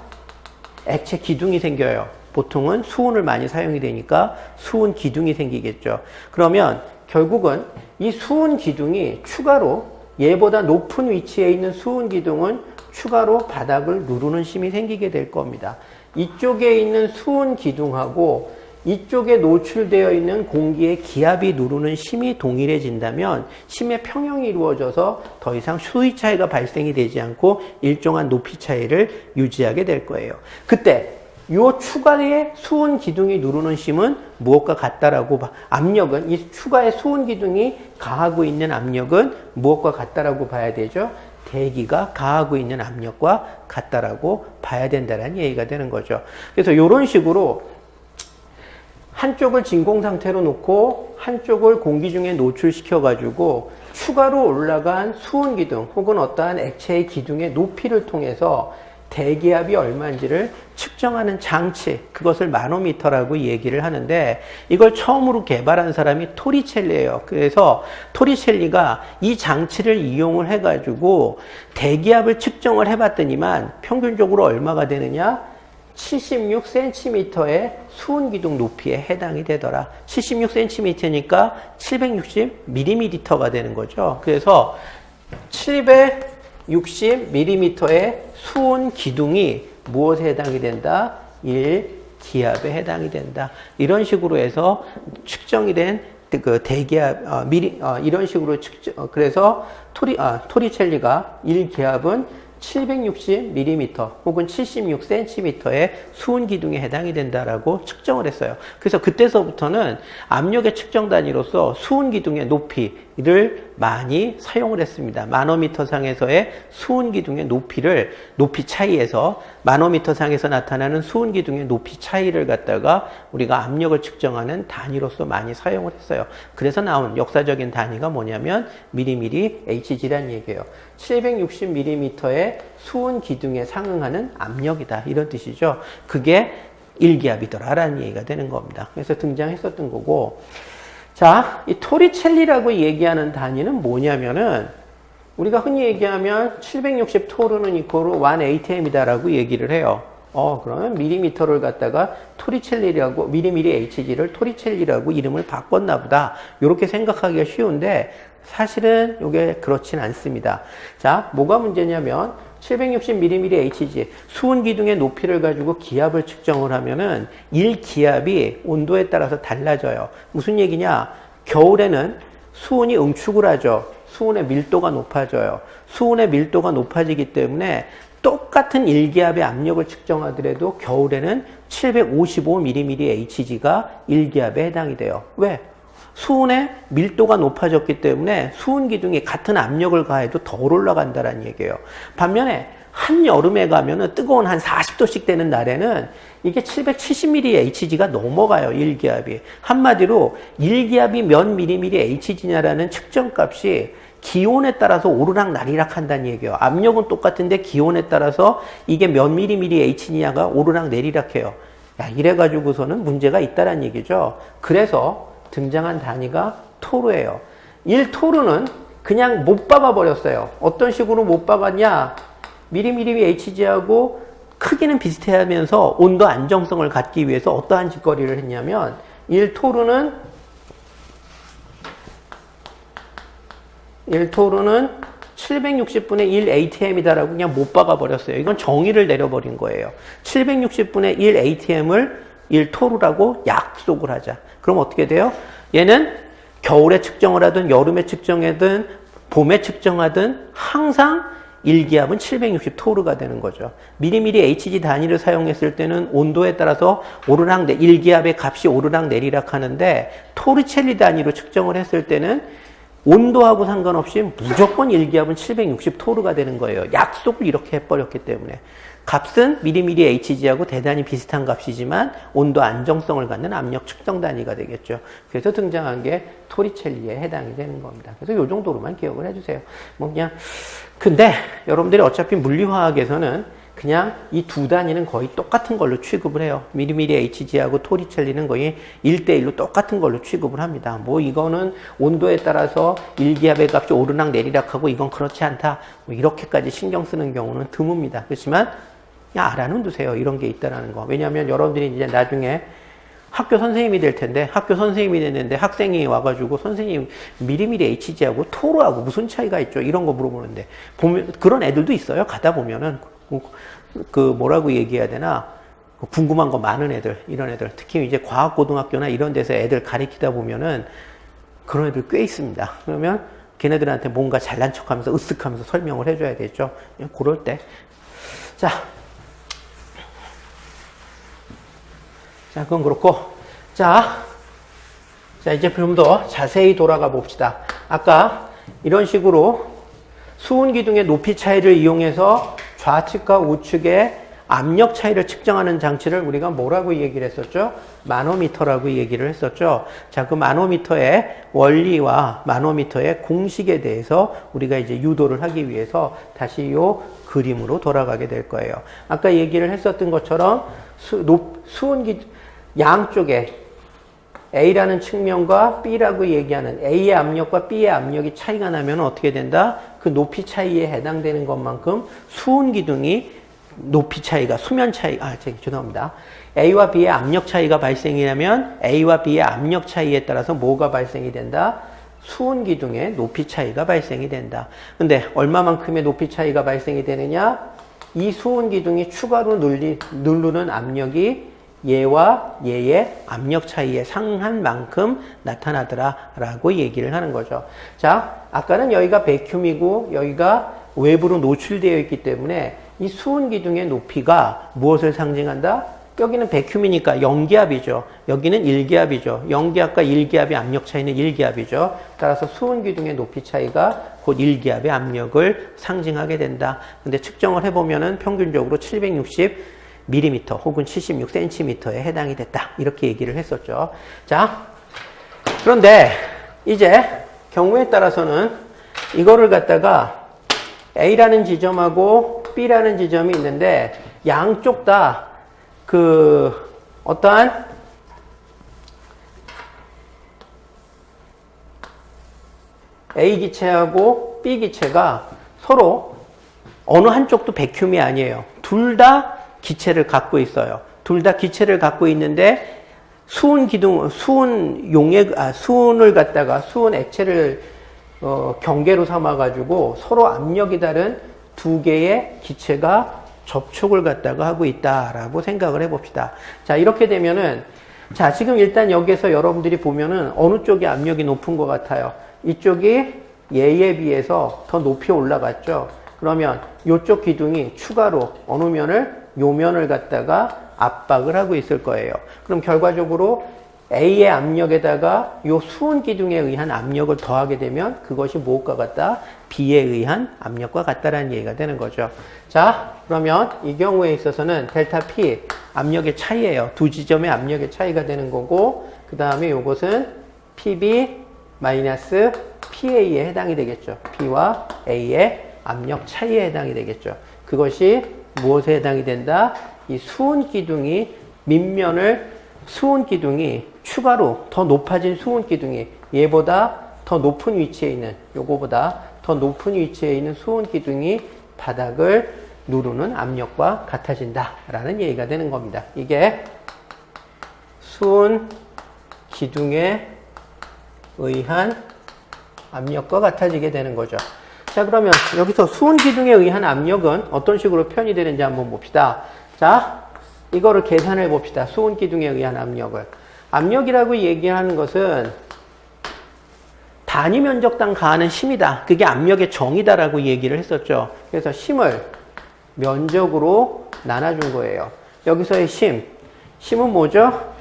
S1: 액체 기둥이 생겨요. 보통은 수온을 많이 사용이 되니까 수온 기둥이 생기겠죠. 그러면 결국은 이 수온 기둥이 추가로 얘보다 높은 위치에 있는 수온 기둥은 추가로 바닥을 누르는 힘이 생기게 될 겁니다. 이쪽에 있는 수온 기둥하고 이쪽에 노출되어 있는 공기의 기압이 누르는 힘이 동일해진다면 힘의 평형이 이루어져서 더 이상 수위 차이가 발생이 되지 않고 일정한 높이 차이를 유지하게 될 거예요. 그때 이 추가의 수온 기둥이 누르는 힘은 무엇과 같다라고 압력은 이 추가의 수온 기둥이 가하고 있는 압력은 무엇과 같다라고 봐야 되죠? 대기가 가하고 있는 압력과 같다라고 봐야 된다는 얘기가 되는 거죠. 그래서 이런 식으로 한쪽을 진공 상태로 놓고 한쪽을 공기 중에 노출시켜 가지고 추가로 올라간 수온 기둥 혹은 어떠한 액체의 기둥의 높이를 통해서 대기압이 얼마인지를 측정하는 장치, 그것을 마노미터라고 얘기를 하는데 이걸 처음으로 개발한 사람이 토리첼리예요. 그래서 토리첼리가 이 장치를 이용을 해가지고 대기압을 측정을 해봤더니만 평균적으로 얼마가 되느냐? 76cm의 수온기둥 높이에 해당이 되더라. 76cm니까 760mm가 되는 거죠. 그래서 760mm의 수온 기둥이 무엇에 해당이 된다? 1기압에 해당이 된다. 이런 식으로 해서 측정이 된 그 대기압, 이런 식으로 측정, 그래서 토리첼리가 1기압은 760mm 혹은 76cm의 수온 기둥에 해당이 된다라고 측정을 했어요. 그래서 그때서부터는 압력의 측정 단위로서 수온 기둥의 높이를 많이 사용을 했습니다. 마노미터 상에서의 수온 기둥의 높이 차이에서 마노미터 상에서 나타나는 수온 기둥의 높이 차이를 갖다가 우리가 압력을 측정하는 단위로서 많이 사용을 했어요. 그래서 나온 역사적인 단위가 뭐냐면 미리미리 HG란 얘기예요. 760mm의 수온 기둥에 상응하는 압력이다. 이런 뜻이죠. 그게 1기압이더라라는 얘기가 되는 겁니다. 그래서 등장했었던 거고. 자, 이 토리첼리라고 얘기하는 단위는 뭐냐면은 우리가 흔히 얘기하면 760 토르는 이코로 1 ATM이다라고 얘기를 해요. 그러면 밀리미터를 갖다가 토리첼리라고, 미리미리 HG를 토리첼리라고 이름을 바꿨나 보다. 이렇게 생각하기가 쉬운데 사실은 이게 그렇진 않습니다. 자, 뭐가 문제냐면 760mm HG, 수온 기둥의 높이를 가지고 기압을 측정을 하면은 1기압이 온도에 따라서 달라져요. 무슨 얘기냐? 겨울에는 수온이 응축을 하죠. 수온의 밀도가 높아져요. 수온의 밀도가 높아지기 때문에 똑같은 1기압의 압력을 측정하더라도 겨울에는 755mm HG가 1기압에 해당이 돼요. 왜? 수온의 밀도가 높아졌기 때문에 수온 기둥이 같은 압력을 가해도 더 올라간다는 얘기예요. 반면에 한여름에 가면은 뜨거운 한 40도씩 되는 날에는 이게 770mm HG가 넘어가요. 1기압이. 한마디로 1기압이 몇 mm HG냐라는 측정값이 기온에 따라서 오르락 내리락 한다는 얘기예요. 압력은 똑같은데 기온에 따라서 이게 몇 mm HG냐가 오르락 내리락 해요. 야, 이래가지고서는 문제가 있다는 얘기죠. 그래서 등장한 단위가 토르예요. 1토르는 그냥 못 박아버렸어요. 어떤 식으로 못 박았냐? 미리미리 HG하고 크기는 비슷해하면서 온도 안정성을 갖기 위해서 어떠한 짓거리를 했냐면 1토르는 760분의 1 ATM이다라고 그냥 못 박아버렸어요. 이건 정의를 내려버린 거예요. 760분의 1 ATM을 1토르라고 약속을 하자. 그럼 어떻게 돼요? 얘는 겨울에 측정을 하든 여름에 측정하든 봄에 측정하든 항상 1기압은 760 토르가 되는 거죠. 미리미리 HG 단위를 사용했을 때는 온도에 따라서 1기압의 값이 오르락 내리락 하는데 토리첼리 단위로 측정을 했을 때는 온도하고 상관없이 무조건 1기압은 760 토르가 되는 거예요. 약속을 이렇게 해버렸기 때문에. 값은 미리미리 HG하고 대단히 비슷한 값이지만 온도 안정성을 갖는 압력 측정 단위가 되겠죠. 그래서 등장한 게 토리첼리에 해당이 되는 겁니다. 그래서 이 정도로만 기억을 해주세요. 근데 여러분들이 어차피 물리화학에서는 그냥 이 두 단위는 거의 똑같은 걸로 취급을 해요. 미리미리 HG하고 토리첼리는 거의 1대1로 똑같은 걸로 취급을 합니다. 이거는 온도에 따라서 1기압의 값이 오르락 내리락하고 이건 그렇지 않다. 이렇게까지 신경 쓰는 경우는 드뭅니다. 그렇지만 그냥 알아는 두세요. 이런 게 있다라는 거. 왜냐하면 여러분들이 이제 나중에 학교 선생님이 될 텐데 학교 선생님이 됐는데 학생이 와가지고 선생님 미리미리 HG하고 토르하고 무슨 차이가 있죠? 이런 거 물어보는데 보면 그런 애들도 있어요. 가다 보면은 뭐라고 얘기해야 되나? 궁금한 거 많은 애들, 이런 애들. 특히 이제 과학고등학교나 이런 데서 애들 가리키다 보면은 그런 애들 꽤 있습니다. 그러면 걔네들한테 뭔가 잘난 척 하면서 으쓱 하면서 설명을 해줘야 되죠. 그럴 때. 자, 그건 그렇고. 자, 이제 좀 더 자세히 돌아가 봅시다. 아까 이런 식으로 수온 기둥의 높이 차이를 이용해서 좌측과 우측의 압력 차이를 측정하는 장치를 우리가 뭐라고 얘기를 했었죠? 마노미터라고 얘기를 했었죠. 자, 그 마노미터의 원리와 마노미터의 공식에 대해서 우리가 이제 유도를 하기 위해서 다시 요 그림으로 돌아가게 될 거예요. 아까 얘기를 했었던 것처럼 수은 기둥 양쪽에 A라는 측면과 B라고 얘기하는 A의 압력과 B의 압력이 차이가 나면 어떻게 된다? 그 높이 차이에 해당되는 것만큼 수은 기둥이 높이 차이가, 수면 차이, 죄송합니다. A와 B의 압력 차이가 발생이라면 A와 B의 압력 차이에 따라서 뭐가 발생이 된다? 수은 기둥의 높이 차이가 발생이 된다. 근데 얼마만큼의 높이 차이가 발생이 되느냐? 이 수은 기둥이 추가로 누르는 압력이 얘와 얘의 압력 차이에 상한 만큼 나타나더라 라고 얘기를 하는 거죠. 자, 아까는 여기가 백큐미고 여기가 외부로 노출되어 있기 때문에 이 수은 기둥의 높이가 무엇을 상징한다? 여기는 백큐미니까 0기압이죠. 여기는 1기압이죠. 0기압과 1기압의 압력 차이는 1기압이죠. 따라서 수은 기둥의 높이 차이가 곧 1기압의 압력을 상징하게 된다. 근데 측정을 해보면은 평균적으로 760mm 혹은 76cm에 해당이 됐다. 이렇게 얘기를 했었죠. 자, 그런데 이제 경우에 따라서는 이거를 갖다가 A라는 지점하고 B라는 지점이 있는데 양쪽 다 어떠한 A 기체하고 B 기체가 서로 어느 한쪽도 백큐미 아니에요. 둘 다 기체를 갖고 있어요. 둘 다 기체를 갖고 있는데 수은 액체를 경계로 삼아가지고 서로 압력이 다른 두 개의 기체가 접촉을 갖다가 하고 있다라고 생각을 해봅시다. 자, 이렇게 되면은, 자, 지금 일단 여기에서 여러분들이 보면은 어느 쪽이 압력이 높은 것 같아요. 이쪽이 얘에 비해서 더 높이 올라갔죠. 그러면 이쪽 기둥이 추가로 어느 면을, 요 면을 갖다가 압박을 하고 있을 거예요. 그럼 결과적으로 A의 압력에다가 요 수은 기둥에 의한 압력을 더하게 되면 그것이 무엇과 같다? B에 의한 압력과 같다라는 얘기가 되는 거죠. 자, 그러면 이 경우에 있어서는 델타 P 압력의 차이예요. 두 지점의 압력의 차이가 되는 거고, 그 다음에 요것은 PB 마이너스 PA에 해당이 되겠죠. B와 A의 압력 차이에 해당이 되겠죠. 그것이 무엇에 해당이 된다? 이 수은 기둥이 수은 기둥이 추가로 더 높아진 수은 기둥이 얘보다 더 높은 위치에 있는, 요거보다 더 높은 위치에 있는 수은 기둥이 바닥을 누르는 압력과 같아진다 라는 얘기가 되는 겁니다. 이게 수은 기둥에 의한 압력과 같아지게 되는 거죠. 자, 그러면 여기서 수은 기둥에 의한 압력은 어떤 식으로 표현이 되는지 한번 봅시다. 자, 이거를 계산해 봅시다. 수은 기둥에 의한 압력을. 압력이라고 얘기하는 것은 단위 면적당 가하는 힘이다. 그게 압력의 정의다라고 얘기를 했었죠. 그래서 힘을 면적으로 나눠준 거예요. 여기서의 힘은 뭐죠?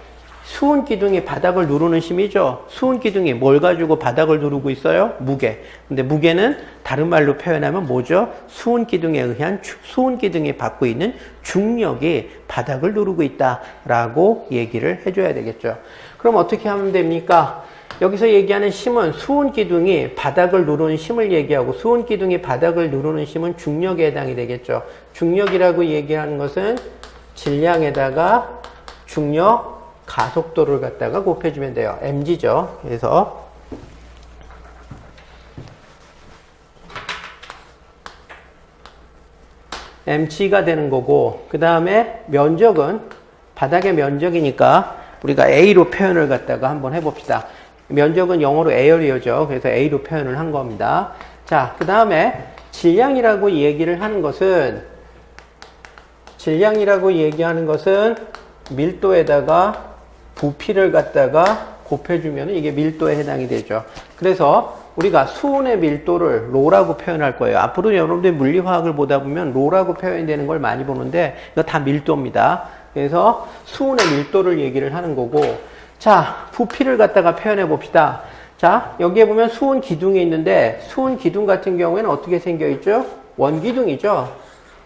S1: 수은 기둥이 바닥을 누르는 힘이죠. 수은 기둥이 뭘 가지고 바닥을 누르고 있어요? 무게. 근데 무게는 다른 말로 표현하면 뭐죠? 수은 기둥에 의한 수은 기둥이 받고 있는 중력이 바닥을 누르고 있다라고 얘기를 해줘야 되겠죠. 그럼 어떻게 하면 됩니까? 여기서 얘기하는 힘은 수은 기둥이 바닥을 누르는 힘을 얘기하고, 수은 기둥이 바닥을 누르는 힘은 중력에 해당이 되겠죠. 중력이라고 얘기하는 것은 질량에다가 중력 가속도를 갖다가 곱해주면 돼요. mg죠. 그래서 mg가 되는 거고, 그 다음에 면적은 바닥의 면적이니까 우리가 a로 표현을 갖다가 한번 해봅시다. 면적은 영어로 에어리어죠. 그래서 a로 표현을 한 겁니다. 자, 그 다음에 질량이라고 얘기를 하는 것은 밀도에다가 부피를 갖다가 곱해주면 이게 밀도에 해당이 되죠. 그래서 우리가 수은의 밀도를 로라고 표현할 거예요. 앞으로 여러분들 물리화학을 보다 보면 로라고 표현되는 걸 많이 보는데 이거 다 밀도입니다. 그래서 수은의 밀도를 얘기를 하는 거고, 자, 부피를 갖다가 표현해 봅시다. 자, 여기에 보면 수은 기둥이 있는데 수은 기둥 같은 경우에는 어떻게 생겨 있죠? 원기둥이죠.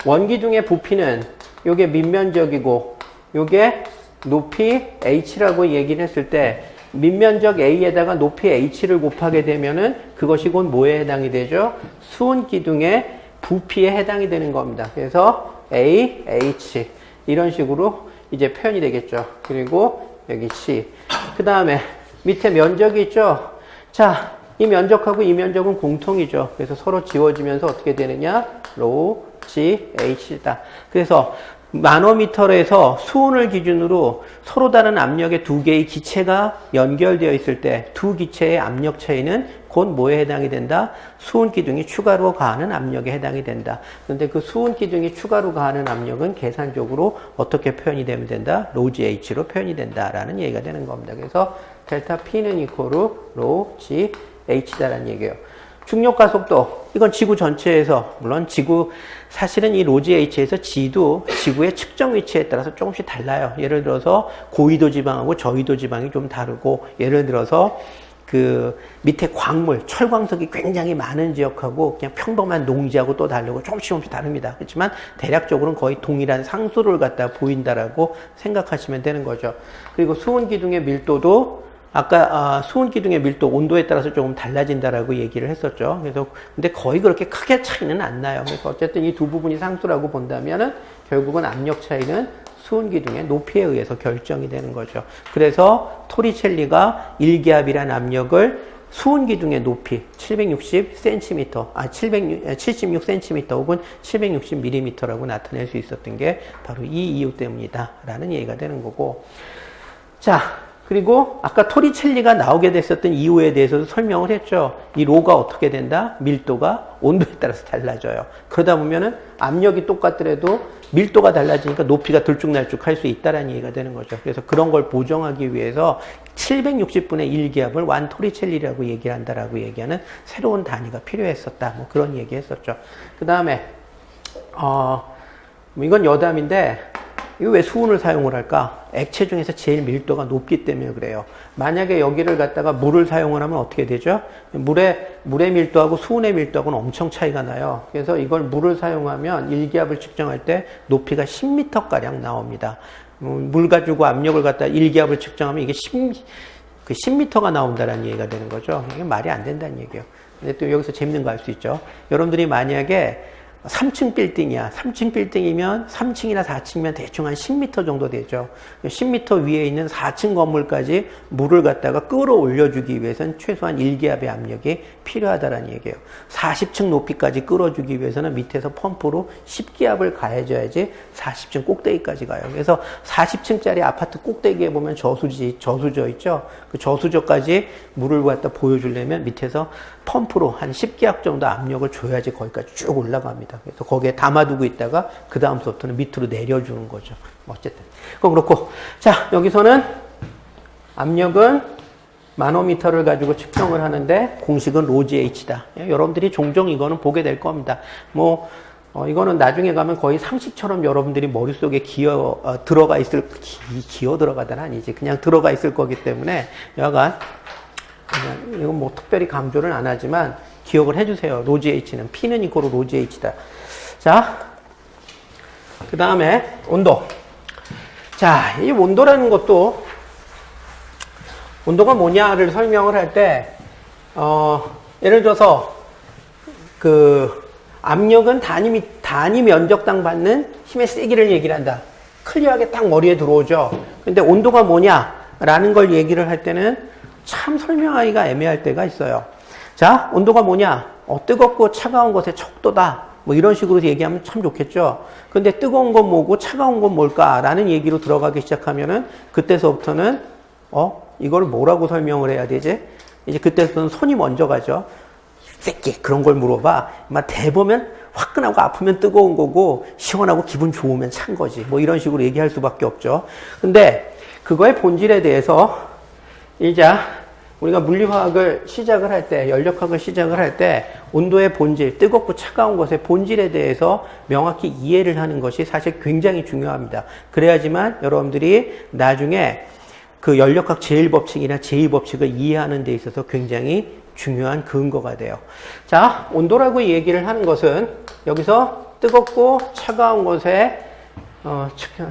S1: 원기둥의 부피는 요게 밑면적이고 요게 높이 h라고 얘기를 했을 때 밑면적 a에다가 높이 h를 곱하게 되면은 그것이 곧 뭐에 해당이 되죠? 수은 기둥의 부피에 해당이 되는 겁니다. 그래서 A, H 이런 식으로 이제 표현이 되겠죠. 그리고 여기 C. 그 다음에 밑에 면적이 있죠. 자, 이 면적하고 이 면적은 공통이죠. 그래서 서로 지워지면서 어떻게 되느냐? 로 G, H다. 그래서 마노미터에서 수온을 기준으로 서로 다른 압력의 두 개의 기체가 연결되어 있을 때 두 기체의 압력 차이는 곧 뭐에 해당이 된다? 수온 기둥이 추가로 가하는 압력에 해당이 된다. 그런데 그 수온 기둥이 추가로 가하는 압력은 계산적으로 어떻게 표현이 되면 된다? 로 GH로 표현이 된다라는 얘기가 되는 겁니다. 그래서 델타 P는 이코르 로 GH다라는 얘기예요. 중력 가속도, 이건 지구 전체에서, 물론 지구, 사실은 이 로 GH에서 G도 지구의 측정 위치에 따라서 조금씩 달라요. 예를 들어서 고緯도 지방하고 저緯도 지방이 좀 다르고, 예를 들어서 그 밑에 광물, 철광석이 굉장히 많은 지역하고 그냥 평범한 농지하고 또 다르고 조금씩 다릅니다. 그렇지만 대략적으로는 거의 동일한 상수를 갖다 보인다라고 생각하시면 되는 거죠. 그리고 수온 기둥의 밀도도 아까 수온 기둥의 밀도, 온도에 따라서 조금 달라진다라고 얘기를 했었죠. 그래서 근데 거의 그렇게 크게 차이는 안 나요. 그래서 어쨌든 이 두 부분이 상수라고 본다면은 결국은 압력 차이는 수온 기둥의 높이에 의해서 결정이 되는 거죠. 그래서 토리첼리가 1기압이라는 압력을 수온 기둥의 높이 760cm, 76cm 혹은 760mm라고 나타낼 수 있었던 게 바로 이 이유 때문이다 라는 얘기가 되는 거고, 자, 그리고 아까 토리첼리가 나오게 됐었던 이유에 대해서도 설명을 했죠. 이 로가 어떻게 된다? 밀도가 온도에 따라서 달라져요. 그러다 보면은 압력이 똑같더라도 밀도가 달라지니까 높이가 들쭉날쭉 할 수 있다는 얘기가 되는 거죠. 그래서 그런 걸 보정하기 위해서 760분의 1기압을 완 토리첼리라고 얘기를 한다라고 얘기하는 새로운 단위가 필요했었다. 뭐 그런 얘기 했었죠. 그 다음에, 이건 여담인데, 이거 왜 수온을 사용을 할까? 액체 중에서 제일 밀도가 높기 때문에 그래요. 만약에 여기를 갖다가 물을 사용을 하면 어떻게 되죠? 물의 밀도하고 수온의 밀도하고는 엄청 차이가 나요. 그래서 이걸 물을 사용하면 1기압을 측정할 때 높이가 10m가량 나옵니다. 물 가지고 압력을 갖다 1기압을 측정하면 이게 10m가 나온다는 얘기가 되는 거죠. 이게 말이 안 된다는 얘기예요. 근데 또 여기서 재밌는 거 알 수 있죠. 여러분들이 만약에 3층 빌딩이야. 3층 빌딩이면 3층이나 4층이면 대충 한 10m 정도 되죠. 10m 위에 있는 4층 건물까지 물을 갖다가 끌어올려주기 위해서는 최소한 1기압의 압력이 필요하다는 얘기예요. 40층 높이까지 끌어주기 위해서는 밑에서 펌프로 10기압을 가해줘야지 40층 꼭대기까지 가요. 그래서 40층짜리 아파트 꼭대기에 보면 저수저 있죠. 그 저수저까지 물을 갖다 보여주려면 밑에서 펌프로 한 10기압 정도 압력을 줘야지 거기까지 쭉 올라갑니다. 그래서 거기에 담아두고 있다가 그 다음부터는 밑으로 내려주는 거죠. 어쨌든 그건 그렇고, 자, 여기서는 압력은 마노미터를 가지고 측정을 하는데 공식은 로 GH다. 여러분들이 종종 이거는 보게 될 겁니다. 이거는 나중에 가면 거의 상식처럼 여러분들이 머릿속에 들어가 있을, 들어가다는 아니지. 그냥 들어가 있을 거기 때문에 여하간 이건 뭐 특별히 강조를 안 하지만 기억을 해주세요. 로 GH는 P는 이코로 로 GH다. 자, 그 다음에 온도. 자, 이 온도라는 것도 온도가 뭐냐를 설명을 할 때 예를 들어서 압력은 단위 면적당 받는 힘의 세기를 얘기를 한다. 클리어하게 딱 머리에 들어오죠. 근데 온도가 뭐냐라는 걸 얘기를 할 때는 참 설명하기가 애매할 때가 있어요. 자, 온도가 뭐냐? 뜨겁고 차가운 것의 척도다. 뭐 이런 식으로 얘기하면 참 좋겠죠. 근데 뜨거운 건 뭐고 차가운 건 뭘까라는 얘기로 들어가기 시작하면은 그때서부터는 이걸 뭐라고 설명을 해야 되지? 이제 그때부터는 손이 먼저 가죠. 새끼 그런 걸 물어봐. 막 대보면 화끈하고 아프면 뜨거운 거고 시원하고 기분 좋으면 찬 거지. 뭐 이런 식으로 얘기할 수밖에 없죠. 근데 그거의 본질에 대해서 이제 우리가 물리화학을 시작을 할 때, 연력학을 시작을 할 때 온도의 본질, 뜨겁고 차가운 것의 본질에 대해서 명확히 이해를 하는 것이 사실 굉장히 중요합니다. 그래야지만 여러분들이 나중에 그 연력학 제1법칙이나 제2법칙을 이해하는 데 있어서 굉장히 중요한 근거가 돼요. 자, 온도라고 얘기를 하는 것은 여기서 뜨겁고 차가운 것의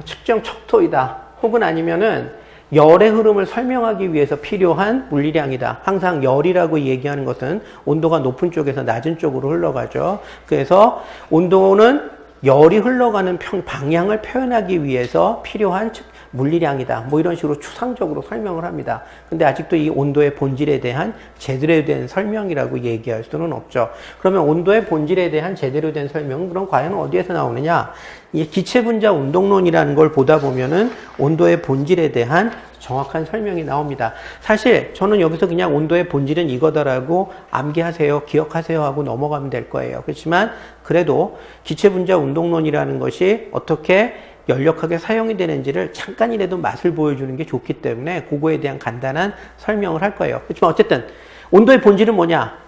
S1: 측정 척도이다. 혹은 아니면은 열의 흐름을 설명하기 위해서 필요한 물리량이다. 항상 열이라고 얘기하는 것은 온도가 높은 쪽에서 낮은 쪽으로 흘러가죠. 그래서 온도는 열이 흘러가는 방향을 표현하기 위해서 필요한 물리량이다. 뭐 이런 식으로 추상적으로 설명을 합니다. 근데 아직도 이 온도의 본질에 대한 제대로 된 설명이라고 얘기할 수는 없죠. 그러면 온도의 본질에 대한 제대로 된 설명은 그럼 과연 어디에서 나오느냐? 이 기체분자 운동론이라는 걸 보다 보면은 온도의 본질에 대한 정확한 설명이 나옵니다. 사실 저는 여기서 그냥 온도의 본질은 이거다라고 암기하세요, 기억하세요 하고 넘어가면 될 거예요. 그렇지만 그래도 기체분자 운동론이라는 것이 어떻게 연력하게 사용이 되는지를 잠깐이라도 맛을 보여주는 게 좋기 때문에 그거에 대한 간단한 설명을 할 거예요. 그렇지만 어쨌든 온도의 본질은 뭐냐?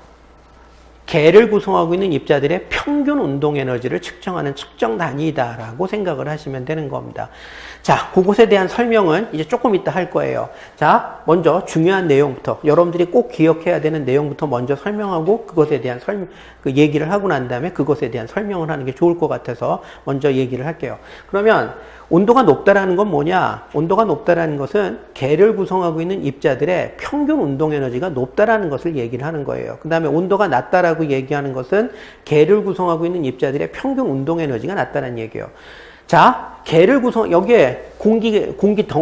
S1: 개를 구성하고 있는 입자들의 평균 운동 에너지를 측정하는 측정 단위이다라고 생각을 하시면 되는 겁니다. 자, 그것에 대한 설명은 이제 조금 이따 할 거예요. 자, 먼저 중요한 내용부터, 여러분들이 꼭 기억해야 되는 내용부터 먼저 설명하고 그것에 대한 얘기를 하고 난 다음에 그것에 대한 설명을 하는 게 좋을 것 같아서 먼저 얘기를 할게요. 그러면 온도가 높다라는 건 뭐냐? 온도가 높다라는 것은 개를 구성하고 있는 입자들의 평균 운동 에너지가 높다라는 것을 얘기를 하는 거예요. 그 다음에 온도가 낮다라고 얘기하는 것은 개를 구성하고 있는 입자들의 평균 운동 에너지가 낮다는 얘기예요. 자, 개를 여기에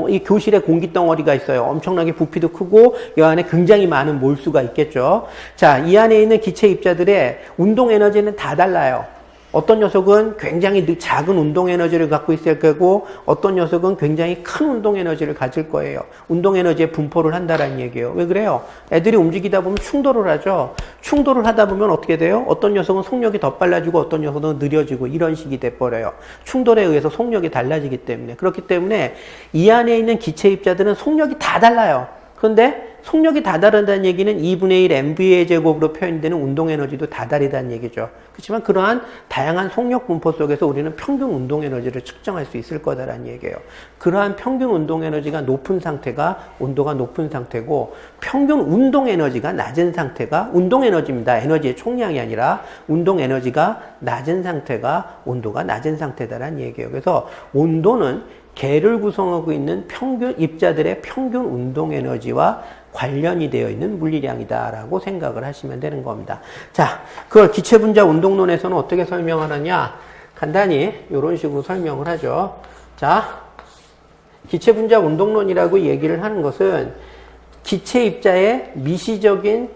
S1: 이 교실에 공기 덩어리가 있어요. 엄청나게 부피도 크고, 이 안에 굉장히 많은 몰수가 있겠죠. 자, 이 안에 있는 기체 입자들의 운동 에너지는 다 달라요. 어떤 녀석은 굉장히 작은 운동 에너지를 갖고 있을 거고 어떤 녀석은 굉장히 큰 운동 에너지를 가질 거예요. 운동 에너지의 분포를 한다라는 얘기예요. 왜 그래요? 애들이 움직이다 보면 충돌을 하죠. 충돌을 하다 보면 어떻게 돼요? 어떤 녀석은 속력이 더 빨라지고 어떤 녀석은 느려지고 이런 식이 돼버려요. 충돌에 의해서 속력이 달라지기 때문에. 그렇기 때문에 이 안에 있는 기체 입자들은 속력이 다 달라요. 그런데 속력이 다 다르다는 얘기는 2분의 1 MVA 제곱으로 표현되는 운동 에너지도 다 다르다는 얘기죠. 그렇지만 그러한 다양한 속력 분포 속에서 우리는 평균 운동 에너지를 측정할 수 있을 거다라는 얘기예요. 그러한 평균 운동 에너지가 높은 상태가 온도가 높은 상태고 평균 운동 에너지가 낮은 상태가 운동 에너지입니다. 에너지의 총량이 아니라 운동 에너지가 낮은 상태가 온도가 낮은 상태다라는 얘기예요. 그래서 온도는 개를 구성하고 있는 입자들의 평균 운동 에너지와 관련이 되어 있는 물리량이다라고 생각을 하시면 되는 겁니다. 자, 그걸 기체분자 운동론에서는 어떻게 설명하느냐? 간단히 이런 식으로 설명을 하죠. 자, 기체분자 운동론이라고 얘기를 하는 것은 기체 입자의 미시적인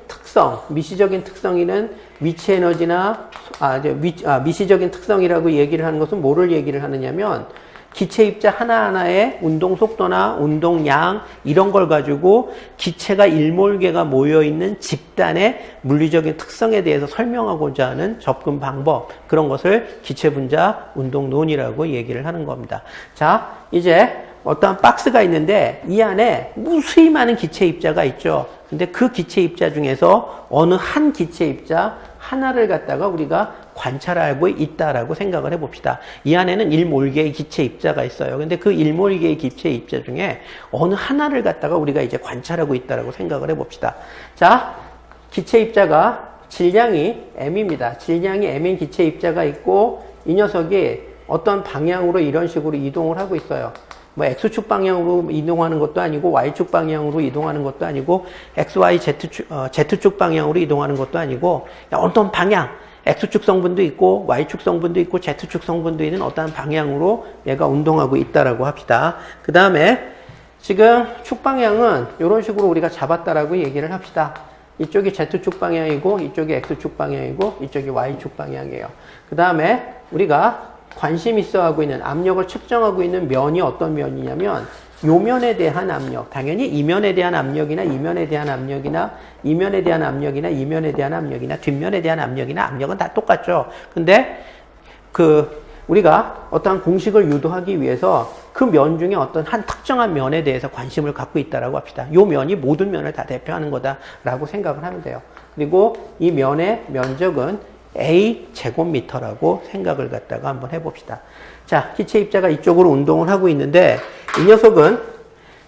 S1: 특성이는 위치 에너지나 미시적인 특성이라고 얘기를 하는 것은 뭐를 얘기를 하느냐면 기체 입자 하나하나의 운동 속도나 운동량 이런 걸 가지고 기체가 일몰개가 모여있는 집단의 물리적인 특성에 대해서 설명하고자 하는 접근 방법, 그런 것을 기체분자 운동론이라고 얘기를 하는 겁니다. 자, 이제 어떠한 박스가 있는데 이 안에 무수히 많은 기체 입자가 있죠. 근데 그 기체 입자 중에서 어느 한 기체 입자 하나를 갖다가 우리가 관찰하고 있다라고 생각을 해봅시다. 이 안에는 1몰개의 기체 입자가 있어요. 근데 그 1몰개의 기체 입자 중에 어느 하나를 갖다가 우리가 이제 관찰하고 있다라고 생각을 해봅시다. 자, 기체 입자가 질량이 M입니다. 질량이 M인 기체 입자가 있고 이 녀석이 어떤 방향으로 이런 식으로 이동을 하고 있어요. 뭐 X축 방향으로 이동하는 것도 아니고 Y축 방향으로 이동하는 것도 아니고 XY, Z축 방향으로 이동하는 것도 아니고 어떤 방향, X축 성분도 있고 Y축 성분도 있고 Z축 성분도 있는 어떤 방향으로 얘가 운동하고 있다라고 합시다. 그 다음에 지금 축 방향은 이런 식으로 우리가 잡았다라고 얘기를 합시다. 이쪽이 Z축 방향이고 이쪽이 X축 방향이고 이쪽이 Y축 방향이에요. 그 다음에 우리가 관심 있어 하고 있는 압력을 측정하고 있는 면이 어떤 면이냐면 요 면에 대한 압력, 당연히 이 면에 대한 압력이나 이 면에 대한 압력이나 이 면에 대한 압력이나 이 면에 대한 압력이나 뒷면에 대한 압력이나 압력은 다 똑같죠. 근데 우리가 어떠한 공식을 유도하기 위해서 그 면 중에 어떤 한 특정한 면에 대해서 관심을 갖고 있다라고 합시다. 요 면이 모든 면을 다 대표하는 거다라고 생각을 하면 돼요. 그리고 이 면의 면적은 A 제곱미터라고 생각을 갖다가 한번 해봅시다. 자, 기체 입자가 이쪽으로 운동을 하고 있는데 이 녀석은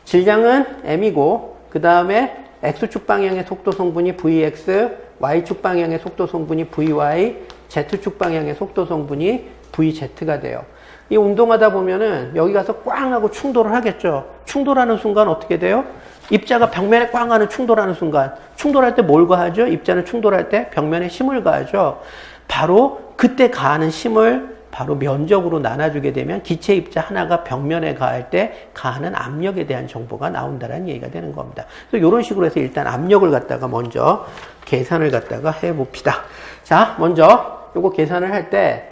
S1: 질량은 M이고 그 다음에 X축 방향의 속도 성분이 Vx, Y축 방향의 속도 성분이 Vy, Z축 방향의 속도 성분이 Vz가 돼요. 이 운동하다 보면은 여기 가서 꽝 하고 충돌을 하겠죠. 충돌하는 순간 어떻게 돼요? 입자가 벽면에 꽝 하는 충돌하는 순간, 충돌할 때 뭘 가하죠? 입자는 충돌할 때 벽면에 힘을 가하죠. 바로 그때 가하는 힘을 바로 면적으로 나눠주게 되면 기체 입자 하나가 벽면에 가할 때 가하는 압력에 대한 정보가 나온다는 얘기가 되는 겁니다. 그래서 이런 식으로 해서 일단 압력을 갖다가 먼저 계산을 갖다가 해봅시다. 자, 먼저 요거 계산을 할 때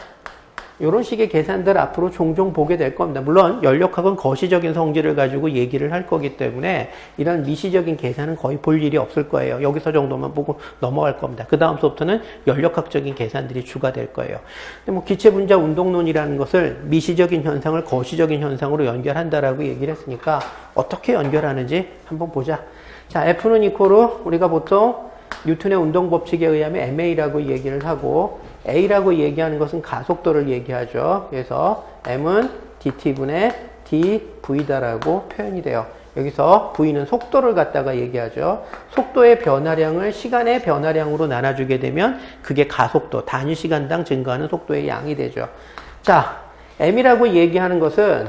S1: 이런 식의 계산들 앞으로 종종 보게 될 겁니다. 물론 연력학은 거시적인 성질을 가지고 얘기를 할 거기 때문에 이런 미시적인 계산은 거의 볼 일이 없을 거예요. 여기서 정도만 보고 넘어갈 겁니다. 그 다음 수업부터는 연력학적인 계산들이 주가 될 거예요. 근데 뭐 기체분자 운동론이라는 것을 미시적인 현상을 거시적인 현상으로 연결한다라고 얘기를 했으니까 어떻게 연결하는지 한번 보자. 자, F는 이코로 우리가 보통 뉴턴의 운동법칙에 의하면 ma라고 얘기를 하고 a라고 얘기하는 것은 가속도를 얘기하죠. 그래서 m은 dt분의 dv다라고 표현이 돼요. 여기서 v는 속도를 갖다가 얘기하죠. 속도의 변화량을 시간의 변화량으로 나눠주게 되면 그게 가속도, 단위 시간당 증가하는 속도의 양이 되죠. 자, m이라고 얘기하는 것은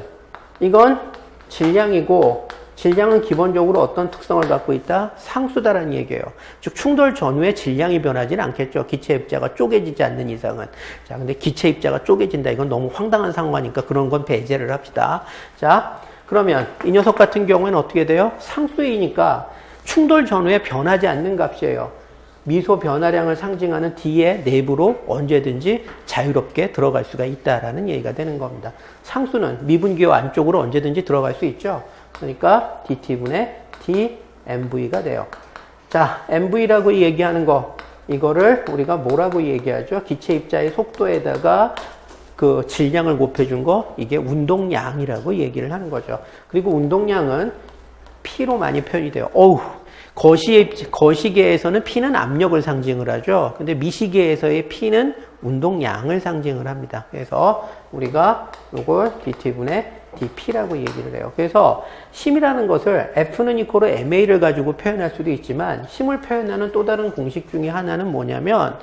S1: 이건 질량이고 질량은 기본적으로 어떤 특성을 갖고 있다? 상수다라는 얘기예요. 즉 충돌 전후에 질량이 변하지는 않겠죠. 기체 입자가 쪼개지지 않는 이상은. 자, 근데 기체 입자가 쪼개진다. 이건 너무 황당한 상황이니까 그런 건 배제를 합시다. 자, 그러면 이 녀석 같은 경우에는 어떻게 돼요? 상수이니까 충돌 전후에 변하지 않는 값이에요. 미소 변화량을 상징하는 D의 내부로 언제든지 자유롭게 들어갈 수가 있다라는 얘기가 되는 겁니다. 상수는 미분기호 안쪽으로 언제든지 들어갈 수 있죠. 그러니까 dt분의 dmv가 돼요. 자, mv라고 얘기하는 거, 이거를 우리가 뭐라고 얘기하죠? 기체 입자의 속도에다가 그 질량을 곱해준 거, 이게 운동량이라고 얘기를 하는 거죠. 그리고 운동량은 P로 많이 표현이 돼요. 거시계에서는 P는 압력을 상징을 하죠. 근데 미시계에서의 P는 운동량을 상징을 합니다. 그래서 우리가 이걸 dt분의 dp라고 얘기를 해요. 그래서 힘이라는 것을 F는 이코로 ma를 가지고 표현할 수도 있지만 힘을 표현하는 또 다른 공식 중에 하나는 뭐냐면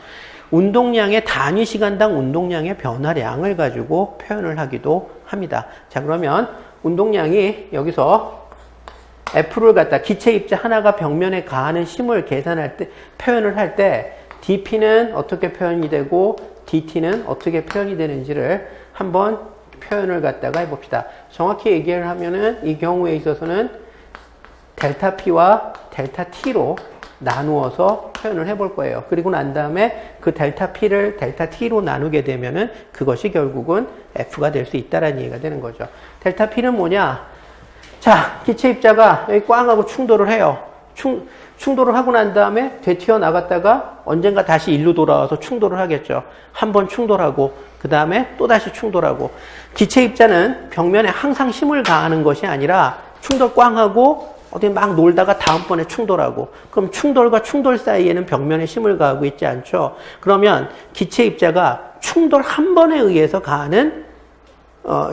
S1: 운동량의 단위 시간당 운동량의 변화량을 가지고 표현을 하기도 합니다. 자, 그러면 운동량이 여기서 F를 갖다 기체 입자 하나가 벽면에 가하는 힘을 계산할 때 표현을 할 때 dp는 어떻게 표현이 되고 dt는 어떻게 표현이 되는지를 한번 표현을 갖다가 해봅시다. 정확히 얘기를 하면은 이 경우에 있어서는 델타 P와 델타 T로 나누어서 표현을 해볼 거예요. 그리고 난 다음에 그 델타 P를 델타 T로 나누게 되면은 그것이 결국은 F가 될 수 있다라는 얘기가 되는 거죠. 델타 P는 뭐냐? 자, 기체 입자가 여기 꽝하고 충돌을 해요. 충돌을 하고 난 다음에 되튀어 나갔다가 언젠가 다시 일로 돌아와서 충돌을 하겠죠. 한 번 충돌하고 그 다음에 또 다시 충돌하고. 기체 입자는 벽면에 항상 힘을 가하는 것이 아니라 충돌 꽝하고 어디 막 놀다가 다음번에 충돌하고. 그럼 충돌과 충돌 사이에는 벽면에 힘을 가하고 있지 않죠. 그러면 기체 입자가 충돌 한 번에 의해서 가하는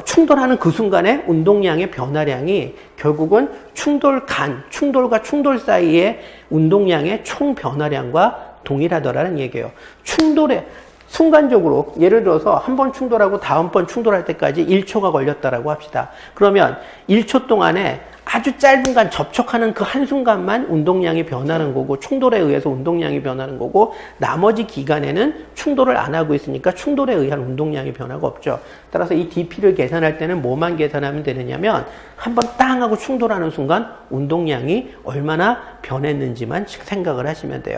S1: 충돌하는 그 순간에 운동량의 변화량이 결국은 충돌과 충돌 사이의 운동량의 총 변화량과 동일하더라는 얘기예요. 충돌에 순간적으로 예를 들어서 한 번 충돌하고 다음번 충돌할 때까지 1초가 걸렸다라고 합시다. 그러면 1초 동안에 아주 짧은 간 접촉하는 그 한순간만 운동량이 변하는 거고 충돌에 의해서 운동량이 변하는 거고 나머지 기간에는 충돌을 안 하고 있으니까 충돌에 의한 운동량의 변화가 없죠. 따라서 이 dp를 계산할 때는 뭐만 계산하면 되느냐면 한번 땅 하고 충돌하는 순간 운동량이 얼마나 변했는지만 생각을 하시면 돼요.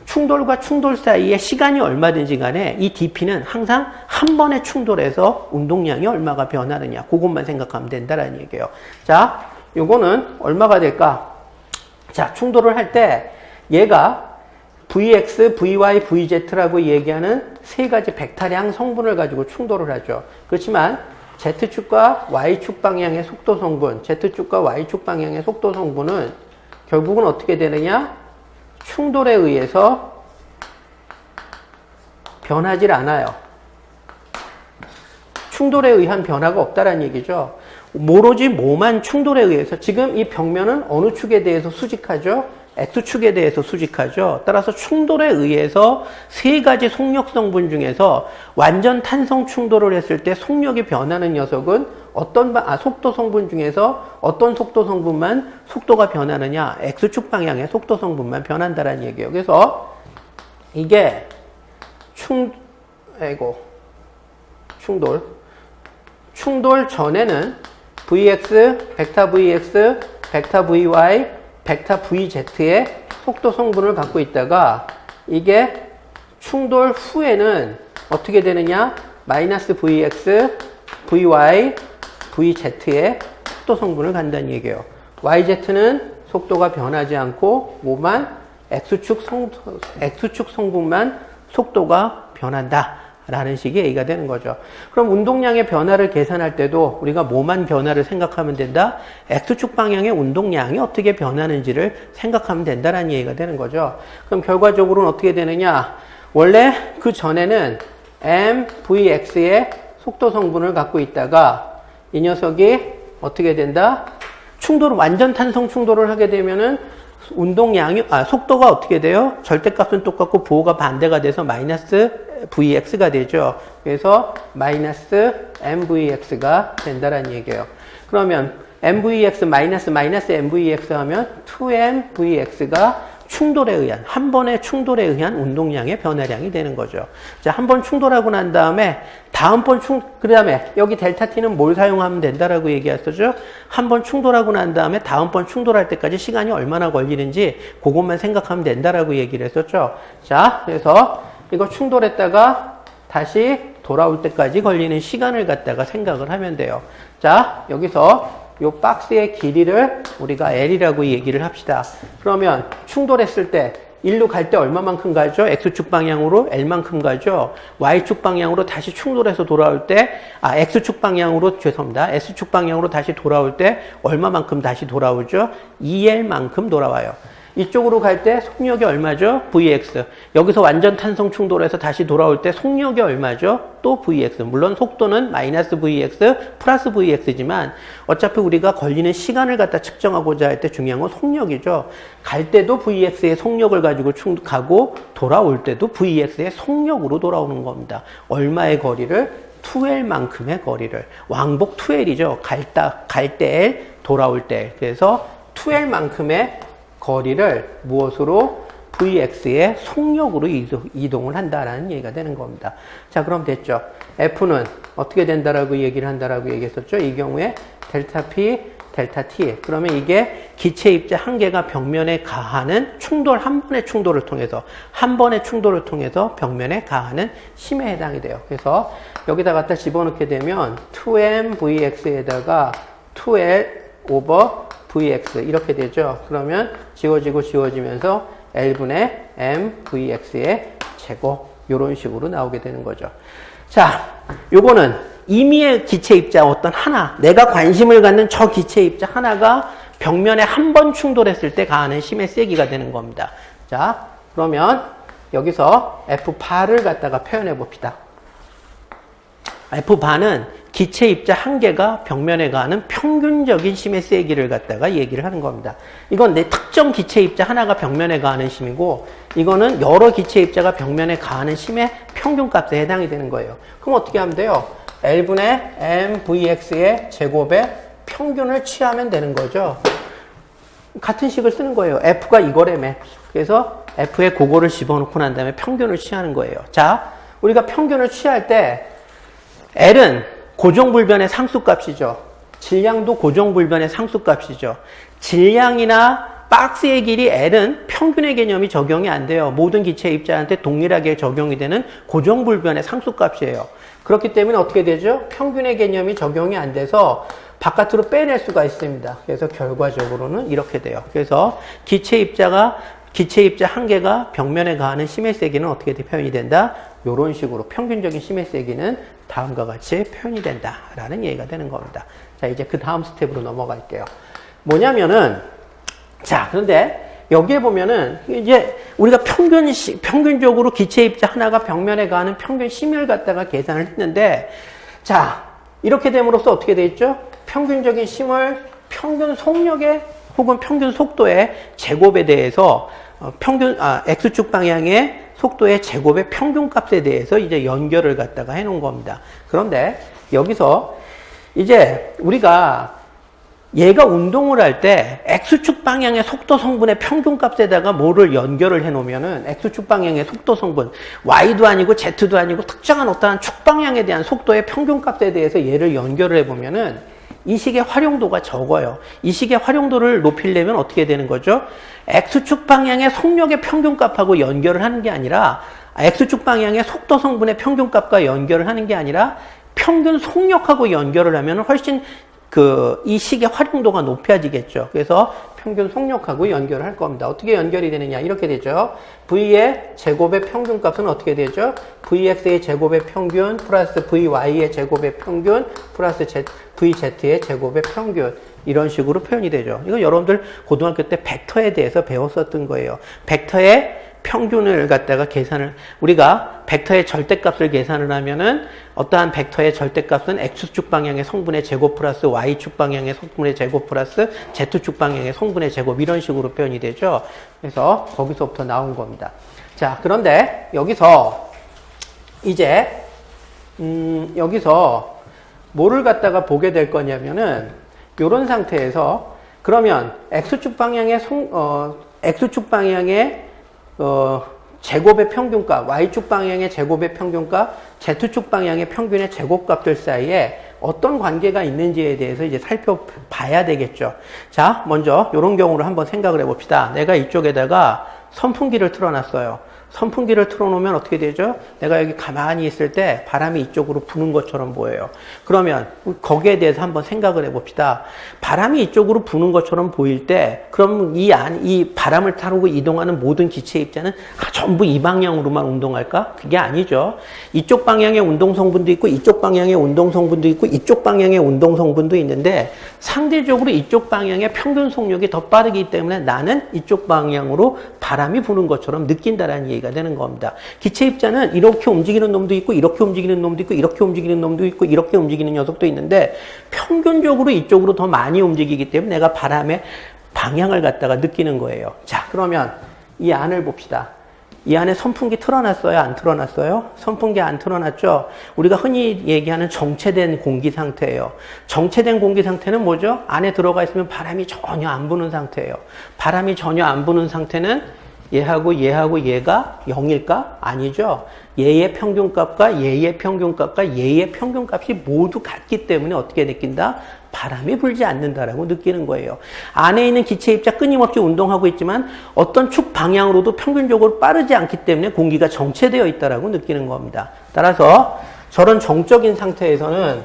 S1: 충돌과 충돌 사이에 시간이 얼마든지 간에 이 dp는 항상 한 번에 충돌해서 운동량이 얼마가 변하느냐 그것만 생각하면 된다는 얘기예요. 자, 요거는 얼마가 될까? 자, 충돌을 할 때 얘가 Vx, Vy, Vz라고 얘기하는 세 가지 벡터량 성분을 가지고 충돌을 하죠. 그렇지만 Z축과 Y축 방향의 속도 성분, Z축과 Y축 방향의 속도 성분은 결국은 어떻게 되느냐? 충돌에 의해서 변하질 않아요. 충돌에 의한 변화가 없다라는 얘기죠. 오로지 뭐만 충돌에 의해서 지금 이 벽면은 어느 축에 대해서 수직하죠? X축에 대해서 수직하죠. 따라서 충돌에 의해서 세 가지 속력 성분 중에서 완전 탄성 충돌을 했을 때 속력이 변하는 녀석은 속도 성분 중에서 어떤 속도 성분만 속도가 변하느냐? X축 방향의 속도 성분만 변한다라는 얘기예요. 그래서 이게 충돌 전에는 Vx, 벡터 Vx, 벡터 Vy, 벡터 Vz의 속도 성분을 갖고 있다가 이게 충돌 후에는 어떻게 되느냐? 마이너스 Vx, Vy, Vz의 속도 성분을 간다는 얘기예요. YZ는 속도가 변하지 않고 뭐만 X축 성분만 속도가 변한다 라는 식의 얘기가 되는 거죠. 그럼 운동량의 변화를 계산할 때도 우리가 뭐만 변화를 생각하면 된다? X축 방향의 운동량이 어떻게 변하는지를 생각하면 된다라는 얘기가 되는 거죠. 그럼 결과적으로는 어떻게 되느냐? 원래 그 전에는 mvx의 속도 성분을 갖고 있다가 이 녀석이 어떻게 된다? 완전 탄성 충돌을 하게 되면은 속도가 어떻게 돼요? 절대값은 똑같고 부호가 반대가 돼서 마이너스 vx가 되죠. 그래서 마이너스 mvx가 된다라는 얘기예요. 그러면 mvx 마이너스 mvx 하면 2mvx가 한 번의 충돌에 의한 운동량의 변화량이 되는 거죠. 자, 한 번 충돌하고 난 다음에 그 다음에 여기 델타 t는 뭘 사용하면 된다라고 얘기했었죠? 한 번 충돌하고 난 다음에 다음번 충돌할 때까지 시간이 얼마나 걸리는지 그것만 생각하면 된다라고 얘기를 했었죠. 자, 그래서 이거 충돌했다가 다시 돌아올 때까지 걸리는 시간을 갖다가 생각을 하면 돼요. 자, 여기서 이 박스의 길이를 우리가 L이라고 얘기를 합시다. 그러면 충돌했을 때 일로 갈 때 얼마만큼 가죠? X축 방향으로 L만큼 가죠. Y축 방향으로 다시 충돌해서 돌아올 때 X축 방향으로 S축 방향으로 다시 돌아올 때 얼마만큼 다시 돌아오죠? 2L만큼 돌아와요. 이쪽으로 갈 때 속력이 얼마죠? Vx. 여기서 완전 탄성 충돌해서 다시 돌아올 때 속력이 얼마죠? 또 Vx. 물론 속도는 마이너스 Vx 플러스 Vx지만 어차피 우리가 걸리는 시간을 갖다 측정하고자 할 때 중요한 건 속력이죠. 갈 때도 Vx의 속력을 가지고 가고 돌아올 때도 Vx의 속력으로 돌아오는 겁니다. 얼마의 거리를? 2L만큼의 거리를. 왕복 2L이죠. 갈 때 L, 돌아올 때 L. 그래서 2L만큼의 거리를 무엇으로? Vx의 속력으로 이동을 한다라는 얘기가 되는 겁니다. 자, 그럼 됐죠. F는 어떻게 된다라고 얘기를 한다라고 얘기했었죠. 이 경우에 델타 P, 델타 T. 그러면 이게 기체 입자 한 개가 벽면에 가하는 한 번의 충돌을 통해서 벽면에 가하는 힘에 해당이 돼요. 그래서 여기다 갖다 집어넣게 되면 2mvx에다가 2l 오버 Vx 이렇게 되죠. 그러면 지워지면서 L분의 mvx의 제곱 이런 식으로 나오게 되는 거죠. 자, 요거는 임의의 기체 입자 내가 관심을 갖는 저 기체 입자 하나가 벽면에 한 번 충돌했을 때 가하는 힘의 세기가 되는 겁니다. 자, 그러면 여기서 F바를 갖다가 표현해 봅시다. F바는 기체 입자 한 개가 벽면에 가하는 평균적인 힘의 세기를 갖다가 얘기를 하는 겁니다. 이건 내 특정 기체 입자 하나가 벽면에 가하는 힘이고 이거는 여러 기체 입자가 벽면에 가하는 힘의 평균값에 해당이 되는 거예요. 그럼 어떻게 하면 돼요? L분의 mvx의 제곱의 평균을 취하면 되는 거죠. 같은 식을 쓰는 거예요. F가 이거라며. 그래서 F에 그거를 집어넣고 난 다음에 평균을 취하는 거예요. 자, 우리가 평균을 취할 때 L은 고정불변의 상수값이죠. 질량도 고정불변의 상수값이죠. 질량이나 박스의 길이 L은 평균의 개념이 적용이 안 돼요. 모든 기체 입자한테 동일하게 적용이 되는 고정불변의 상수값이에요. 그렇기 때문에 어떻게 되죠? 평균의 개념이 적용이 안 돼서 바깥으로 빼낼 수가 있습니다. 그래서 결과적으로는 이렇게 돼요. 그래서 기체 입자 한 개가 벽면에 가하는 힘의 세기는 어떻게 표현이 된다? 이런 식으로 평균적인 힘의 세기는 다음과 같이 표현이 된다라는 얘기가 되는 겁니다. 자, 이제 그 다음 스텝으로 넘어갈게요. 뭐냐면은, 자, 그런데 여기에 보면은 이제 우리가 평균적으로 기체 입자 하나가 벽면에 가하는 평균 힘을 갖다가 계산을 했는데, 자, 이렇게 됨으로써 어떻게 돼 있죠? 평균적인 힘을 평균 속력에 혹은 평균 속도의 제곱에 대해서 x축 방향의 속도의 제곱의 평균값에 대해서 이제 연결을 갖다가 해놓은 겁니다. 그런데 여기서 이제 우리가 얘가 운동을 할 때 x축 방향의 속도 성분의 평균값에다가 뭐를 연결을 해놓으면은 x축 방향의 속도 성분 y도 아니고 z도 아니고 특정한 어떠한 축 방향에 대한 속도의 평균값에 대해서 얘를 연결을 해보면은 이 식의 활용도가 적어요. 이 식의 활용도를 높이려면 어떻게 되는 거죠? x축 방향의 속력의 평균값하고 연결을 하는 게 아니라 x축 방향의 속도 성분의 평균값과 연결을 하는 게 아니라 평균 속력하고 연결을 하면 훨씬 이 식의 활용도가 높아지겠죠. 그래서 평균 속력하고 연결을 할 겁니다. 어떻게 연결이 되느냐? 이렇게 되죠. V의 제곱의 평균값은 어떻게 되죠? Vx의 제곱의 평균 플러스 Vy의 제곱의 평균 플러스 Vz의 제곱의 평균. 이런 식으로 표현이 되죠. 이거 여러분들 고등학교 때 벡터에 대해서 배웠었던 거예요. 벡터의 평균을 갖다가 우리가 벡터의 절대값을 계산을 하면은 어떠한 벡터의 절대값은 x축 방향의 성분의 제곱 플러스 y축 방향의 성분의 제곱 플러스 z축 방향의 성분의 제곱 이런 식으로 표현이 되죠. 그래서 거기서부터 나온 겁니다. 자, 그런데 여기서 이제 여기서 뭐를 갖다가 보게 될 거냐면은 이런 상태에서 그러면 x축 방향의 제곱의 평균값, y축 방향의 제곱의 평균값, z축 방향의 평균의 제곱값들 사이에 어떤 관계가 있는지에 대해서 이제 살펴봐야 되겠죠. 자, 먼저 이런 경우를 한번 생각을 해봅시다. 내가 이쪽에다가 선풍기를 틀어놨어요. 선풍기를 틀어놓으면 어떻게 되죠? 내가 여기 가만히 있을 때 바람이 이쪽으로 부는 것처럼 보여요. 그러면 거기에 대해서 한번 생각을 해봅시다. 바람이 이쪽으로 부는 것처럼 보일 때 그럼 이 바람을 타고 이동하는 모든 기체 입자는 전부 이 방향으로만 운동할까? 그게 아니죠. 이쪽 방향의 운동 성분도 있고 이쪽 방향의 운동 성분도 있고 이쪽 방향의 운동 성분도 있는데 상대적으로 이쪽 방향의 평균 속력이 더 빠르기 때문에 나는 이쪽 방향으로 바람이 부는 것처럼 느낀다라는 얘기가 되는 겁니다. 기체 입자는 이렇게 움직이는 놈도 있고 이렇게 움직이는 놈도 있고 이렇게 움직이는 놈도 있고 이렇게 움직이는 녀석도 있는데 평균적으로 이쪽으로 더 많이 움직이기 때문에 내가 바람의 방향을 갖다가 느끼는 거예요. 자, 그러면 이 안을 봅시다. 이 안에 선풍기 틀어놨어요? 안 틀어놨어요? 선풍기 안 틀어놨죠? 우리가 흔히 얘기하는 정체된 공기 상태예요. 정체된 공기 상태는 뭐죠? 안에 들어가 있으면 바람이 전혀 안 부는 상태예요. 바람이 전혀 안 부는 상태는 얘하고 얘가 0일까? 아니죠. 얘의 평균값과 얘의 평균값과 얘의 평균값이 모두 같기 때문에 어떻게 느낀다? 바람이 불지 않는다라고 느끼는 거예요. 안에 있는 기체 입자 끊임없이 운동하고 있지만 어떤 축 방향으로도 평균적으로 빠르지 않기 때문에 공기가 정체되어 있다라고 느끼는 겁니다. 따라서 저런 정적인 상태에서는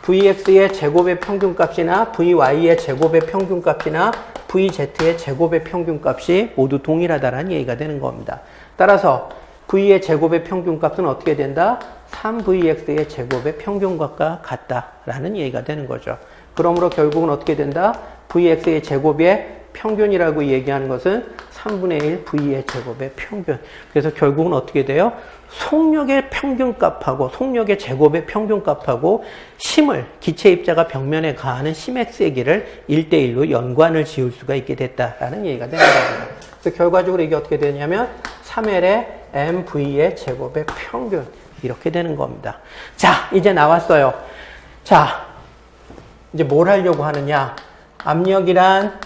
S1: Vx의 제곱의 평균값이나 Vy의 제곱의 평균값이나 Vz의 제곱의 평균값이 모두 동일하다라는 얘기가 되는 겁니다. 따라서 V의 제곱의 평균값은 어떻게 된다? 3Vx의 제곱의 평균값과 같다라는 얘기가 되는 거죠. 그러므로 결국은 어떻게 된다? Vx의 제곱의 평균이라고 얘기하는 것은 3분의 1 V의 제곱의 평균. 그래서 결국은 어떻게 돼요? 속력의 평균값하고 속력의 제곱의 평균값하고 심을 기체 입자가 벽면에 가하는 심의 세기를 1대1로 연관을 지을 수가 있게 됐다라는 얘기가 되는 겁니다. 그래서 결과적으로 이게 어떻게 되냐면 3L의 MV의 제곱의 평균 이렇게 되는 겁니다. 자, 이제 나왔어요. 자, 이제 뭘 하려고 하느냐? 압력이란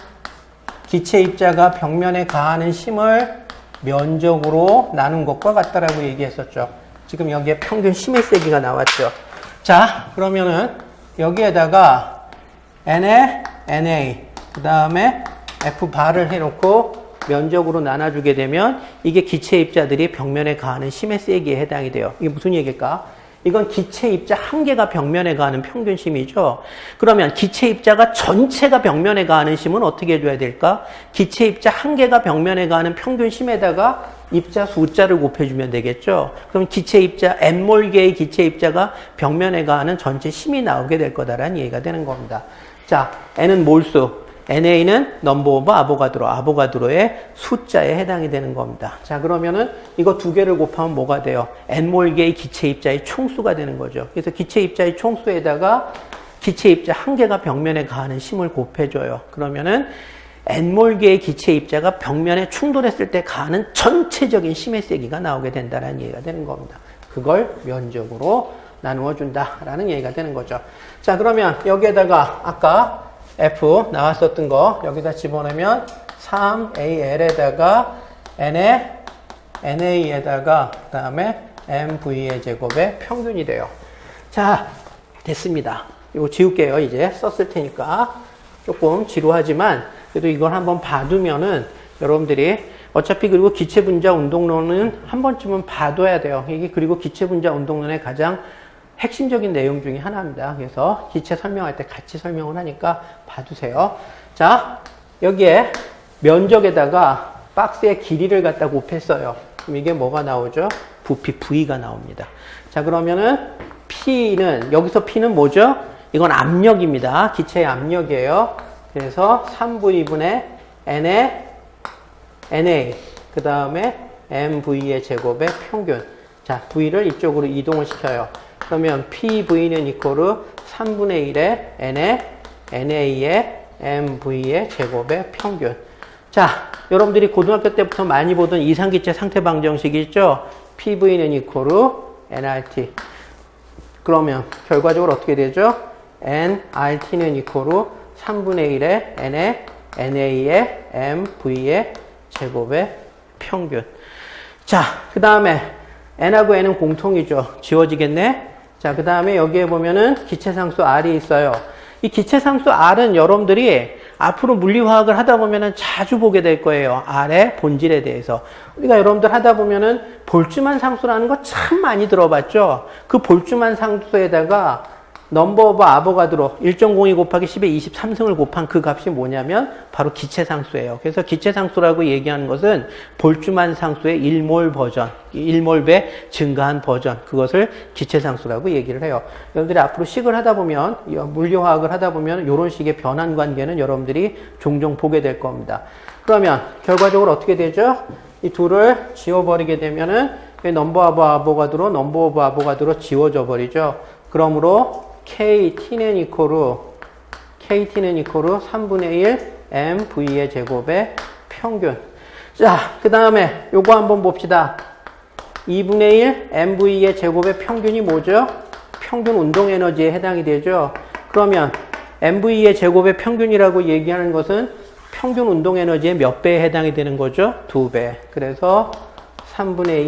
S1: 기체 입자가 벽면에 가하는 힘을 면적으로 나눈 것과 같다라고 얘기했었죠. 지금 여기에 평균 심의 세기가 나왔죠. 자, 그러면은 여기에다가 N에 NA, 그 다음에 F바를 해놓고 면적으로 나눠주게 되면 이게 기체 입자들이 벽면에 가하는 심의 세기에 해당이 돼요. 이게 무슨 얘기일까? 이건 기체 입자 한 개가 벽면에 가하는 평균 심이죠. 그러면 기체 입자가 전체가 벽면에 가하는 심은 어떻게 해줘야 될까? 기체 입자 한 개가 벽면에 가하는 평균 심에다가 입자 숫자를 곱해주면 되겠죠. 그럼 기체 입자 n몰 개의 기체 입자가 벽면에 가하는 전체 심이 나오게 될 거다라는 얘기가 되는 겁니다. 자, n은 몰수. NA는 넘버 오브 아보가드로, 아보가드로의 숫자에 해당이 되는 겁니다. 자, 그러면은 이거 두 개를 곱하면 뭐가 돼요? N몰 개의 기체 입자의 총수가 되는 거죠. 그래서 기체 입자의 총수에다가 기체 입자 한 개가 벽면에 가하는 힘을 곱해줘요. 그러면은 N몰 개의 기체 입자가 벽면에 충돌했을 때 가하는 전체적인 힘의 세기가 나오게 된다는 얘기가 되는 겁니다. 그걸 면적으로 나누어 준다라는 얘기가 되는 거죠. 자, 그러면 여기에다가 아까 F 나왔었던 거 여기다 집어넣으면 3AL에다가 NA에다가 그 다음에 MV의 제곱의 평균이 돼요. 자, 됐습니다. 이거 지울게요. 이제 썼을 테니까. 조금 지루하지만 그래도 이걸 한번 봐두면은 여러분들이 어차피 그리고 기체분자 운동론은 한 번쯤은 봐둬야 돼요. 이게 그리고 기체분자 운동론의 가장 핵심적인 내용 중에 하나입니다. 그래서 기체 설명할 때 같이 설명을 하니까 봐두세요. 자, 여기에 면적에다가 박스의 길이를 갖다 곱했어요. 그럼 이게 뭐가 나오죠? 부피 V가 나옵니다. 자, 그러면은 P는, 여기서 P는 뭐죠? 이건 압력입니다. 기체의 압력이에요. 그래서 3V분의 NA, 그 다음에 MV의 제곱의 평균. 자, V를 이쪽으로 이동을 시켜요. 그러면 PV는 이코르 3분의 1의 NA의 MV의 제곱의 평균. 자, 여러분들이 고등학교 때부터 많이 보던 이상기체 상태 방정식이 있죠? PV는 이코르 nRT. 그러면 결과적으로 어떻게 되죠? nRT는 이코르 3분의 1의 NA의 MV의 제곱의 평균. 자, 그 다음에 n하고 n은 공통이죠. 지워지겠네? 자, 그 다음에 여기에 보면은 기체상수 R이 있어요. 이 기체상수 R은 여러분들이 앞으로 물리화학을 하다 보면은 자주 보게 될 거예요. R의 본질에 대해서. 우리가 여러분들 하다 보면은 볼츠만 상수라는 거 참 많이 들어봤죠? 그 볼츠만 상수에다가 넘버 오브 아보가드로 1.02 곱하기 10의 23승을 곱한 그 값이 뭐냐면 바로 기체상수예요. 그래서 기체상수라고 얘기하는 것은 볼츠만 상수의 1몰 버전, 1몰배 증가한 버전, 그것을 기체상수라고 얘기를 해요. 여러분들이 앞으로 식을 하다 보면, 물리화학을 하다 보면 이런 식의 변환 관계는 여러분들이 종종 보게 될 겁니다. 그러면 결과적으로 어떻게 되죠? 이 둘을 지워버리게 되면은 넘버 오브 아보가드로 지워져 버리죠. 그러므로 KT는 이코르 3분의 1 MV의 제곱의 평균. 자, 그 다음에 요거 한번 봅시다. 2분의 1 MV의 제곱의 평균이 뭐죠? 평균 운동 에너지에 해당이 되죠. 그러면 MV의 제곱의 평균이라고 얘기하는 것은 평균 운동 에너지의 몇 배에 해당이 되는 거죠? 2배. 그래서 3분의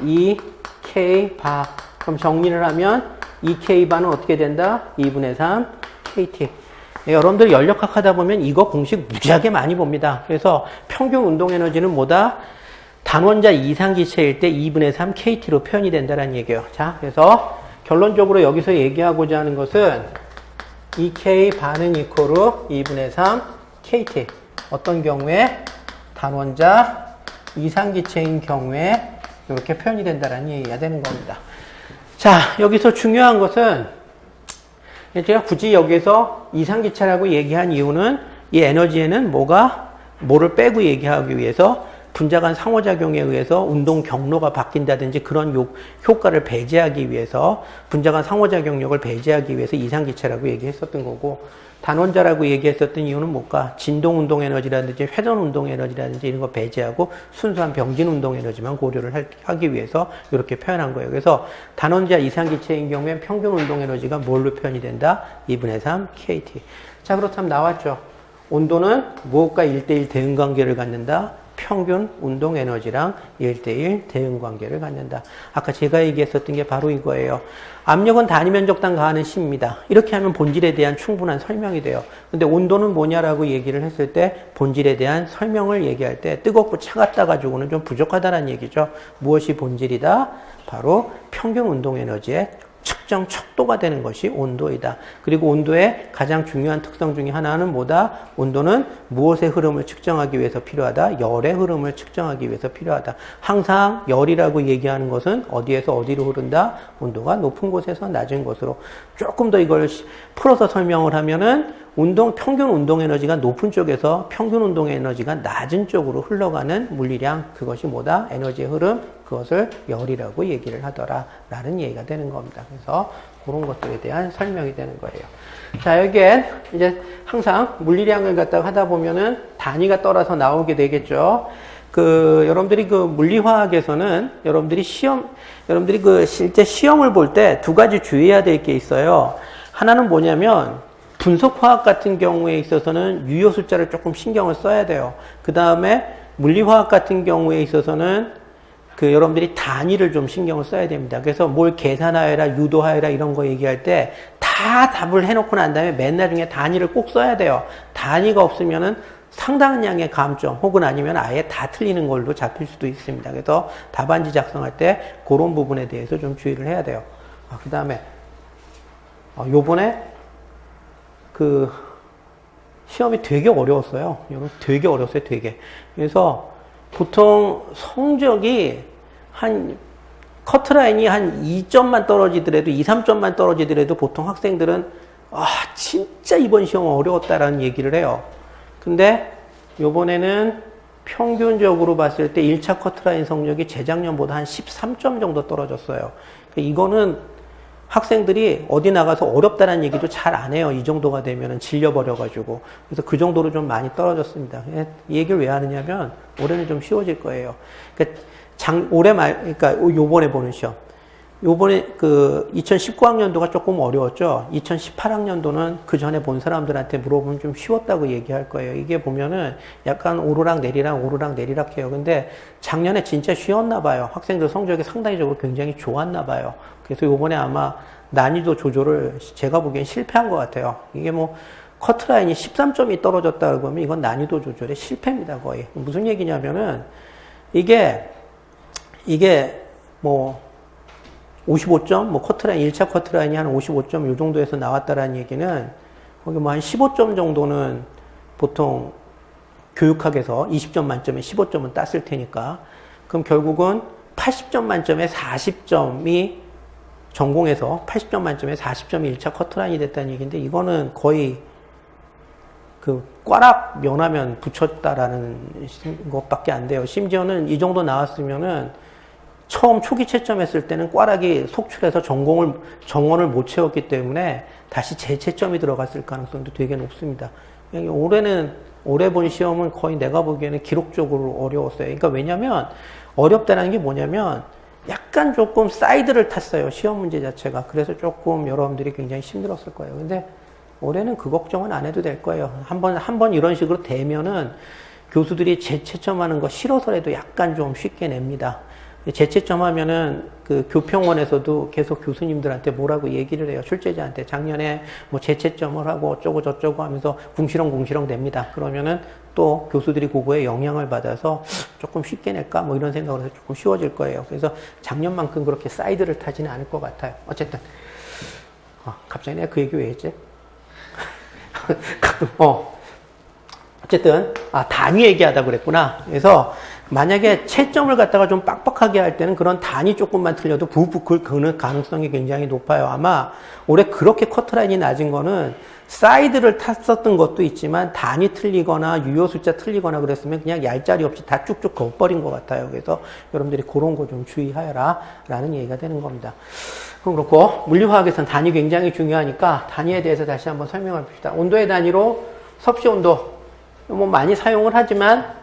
S1: 2 2K 바. 그럼 정리를 하면 2K바는 어떻게 된다? 2분의 3 KT. 여러분들 연력학 하다 보면 이거 공식 무지하게 많이 봅니다. 그래서 평균 운동 에너지는 뭐다? 단원자 이상 기체일 때 2분의 3 KT로 표현이 된다는 얘기예요. 자, 그래서 결론적으로 여기서 얘기하고자 하는 것은 2K바는 이코르 2분의 3 KT. 어떤 경우에? 단원자 이상 기체인 경우에 이렇게 표현이 된다는 얘기가 되는 겁니다. 자, 여기서 중요한 것은 제가 굳이 여기서 이상기체라고 얘기한 이유는 이 에너지에는 뭐를 빼고 얘기하기 위해서 분자 간 상호작용에 의해서 운동 경로가 바뀐다든지 그런 효과를 배제하기 위해서 분자 간 상호작용력을 배제하기 위해서 이상기체라고 얘기했었던 거고, 단원자라고 얘기했었던 이유는 뭘까? 진동 운동 에너지라든지 회전 운동 에너지라든지 이런 거 배제하고 순수한 병진 운동 에너지만 고려를 하기 위해서 이렇게 표현한 거예요. 그래서 단원자 이상기체인 경우엔 평균 운동 에너지가 뭘로 표현이 된다? 2분의 3 KT. 자, 그렇다면 나왔죠. 온도는 무엇과 1대1 대응 관계를 갖는다? 평균 운동 에너지랑 1대1 대응 관계를 갖는다. 아까 제가 얘기했었던 게 바로 이거예요. 압력은 단위 면적당 가하는 힘입니다. 이렇게 하면 본질에 대한 충분한 설명이 돼요. 근데 온도는 뭐냐라고 얘기를 했을 때 본질에 대한 설명을 얘기할 때 뜨겁고 차갑다 가지고는 좀 부족하다는 얘기죠. 무엇이 본질이다? 바로 평균 운동 에너지의 측 측정 척도가 되는 것이 온도이다. 그리고 온도의 가장 중요한 특성 중에 하나는 뭐다? 온도는 무엇의 흐름을 측정하기 위해서 필요하다? 열의 흐름을 측정하기 위해서 필요하다. 항상 열이라고 얘기하는 것은 어디에서 어디로 흐른다? 온도가 높은 곳에서 낮은 곳으로. 조금 더 이걸 풀어서 설명을 하면은 평균 운동 에너지가 높은 쪽에서 평균 운동 에너지가 낮은 쪽으로 흘러가는 물리량, 그것이 뭐다? 에너지의 흐름, 그것을 열이라고 얘기를 하더라 라는 얘기가 되는 겁니다. 그래서 그런 것들에 대한 설명이 되는 거예요. 자, 여기엔 이제 항상 물리량을 갖다가 하다 보면은 단위가 떨어서 나오게 되겠죠. 여러분들이 물리화학에서는 여러분들이 실제 시험을 볼 때 두 가지 주의해야 될 게 있어요. 하나는 뭐냐면 분석화학 같은 경우에 있어서는 유효 숫자를 조금 신경을 써야 돼요. 그 다음에 물리화학 같은 경우에 있어서는 여러분들이 단위를 좀 신경을 써야 됩니다. 그래서 뭘 계산하여라, 유도하여라 이런 거 얘기할 때 다 답을 해놓고 난 다음에 맨 나중에 단위를 꼭 써야 돼요. 단위가 없으면은 상당한 양의 감점 혹은 아니면 아예 다 틀리는 걸로 잡힐 수도 있습니다. 그래서 답안지 작성할 때 그런 부분에 대해서 좀 주의를 해야 돼요. 그 다음에 요번에 시험이 되게 어려웠어요. 되게 어려웠어요, 되게. 그래서 보통 성적이 커트라인이 한 2점만 떨어지더라도, 2, 3점만 떨어지더라도 보통 학생들은, 진짜 이번 시험 어려웠다라는 얘기를 해요. 근데 요번에는 평균적으로 봤을 때 1차 커트라인 성적이 재작년보다 한 13점 정도 떨어졌어요. 이거는 학생들이 어디 나가서 어렵다는 얘기도 잘 안 해요. 이 정도가 되면은 질려버려가지고. 그래서 그 정도로 좀 많이 떨어졌습니다. 이 얘기를 왜 하느냐면, 올해는 좀 쉬워질 거예요. 그러니까 그러니까 요번에 보는 시험. 요번에 2019학년도가 조금 어려웠죠. 2018학년도는 그 전에 본 사람들한테 물어보면 좀 쉬웠다고 얘기할 거예요. 이게 보면은 약간 오르락 내리락 해요. 근데 작년에 진짜 쉬웠나 봐요. 학생들 성적이 상당히적으로 굉장히 좋았나 봐요. 그래서 요번에 아마 난이도 조절을 제가 보기엔 실패한 것 같아요. 이게 커트라인이 13점이 떨어졌다 그러면 이건 난이도 조절의 실패입니다, 거의. 무슨 얘기냐면은 이게 55점, 커트라인, 1차 커트라인이 한 55점 요 정도에서 나왔다라는 얘기는 거기 한 15점 정도는 보통 교육학에서 20점 만점에 15점은 땄을 테니까. 그럼 결국은 80점 만점에 40점이 전공에서 80점 만점에 40점이 1차 커트라인이 됐다는 얘기인데, 이거는 거의 꽈락 면하면 붙였다라는 것밖에 안 돼요. 심지어는 이 정도 나왔으면은 처음 초기 채점했을 때는 꽈락이 속출해서 정원을 못 채웠기 때문에 다시 재채점이 들어갔을 가능성도 되게 높습니다. 올해 본 시험은 거의 내가 보기에는 기록적으로 어려웠어요. 그러니까 왜냐면 어렵다는 게 뭐냐면 약간 조금 사이드를 탔어요. 시험 문제 자체가. 그래서 조금 여러분들이 굉장히 힘들었을 거예요. 근데 올해는 그 걱정은 안 해도 될 거예요. 한 번 이런 식으로 되면은 교수들이 재채점하는 거 싫어서라도 약간 좀 쉽게 냅니다. 재채점하면은 교평원에서도 계속 교수님들한테 뭐라고 얘기를 해요. 출제자한테 작년에 재채점을 하고 어쩌고 저쩌고 하면서 궁시렁 냅니다. 그러면은 또 교수들이 그거에 영향을 받아서 조금 쉽게 낼까 이런 생각을 해서 조금 쉬워질 거예요. 그래서 작년만큼 그렇게 사이드를 타지는 않을 것 같아요. 어쨌든 갑자기 내가 그 얘기 왜 했지? 어쨌든 단위 얘기하다 그랬구나. 그래서 만약에 채점을 갖다가 좀 빡빡하게 할 때는 그런 단위 조금만 틀려도 부풀 그는 가능성이 굉장히 높아요. 아마 올해 그렇게 커트라인이 낮은 거는 사이드를 탔었던 것도 있지만 단위 틀리거나 유효 숫자 틀리거나 그랬으면 그냥 얄짤이 없이 다 쭉쭉 걷버린 것 같아요. 그래서 여러분들이 그런 거 좀 주의하여라 라는 얘기가 되는 겁니다. 그럼 그렇고 물리화학에서는 단위 굉장히 중요하니까 단위에 대해서 다시 한번 설명해 봅시다. 온도의 단위로 섭씨 온도 많이 사용을 하지만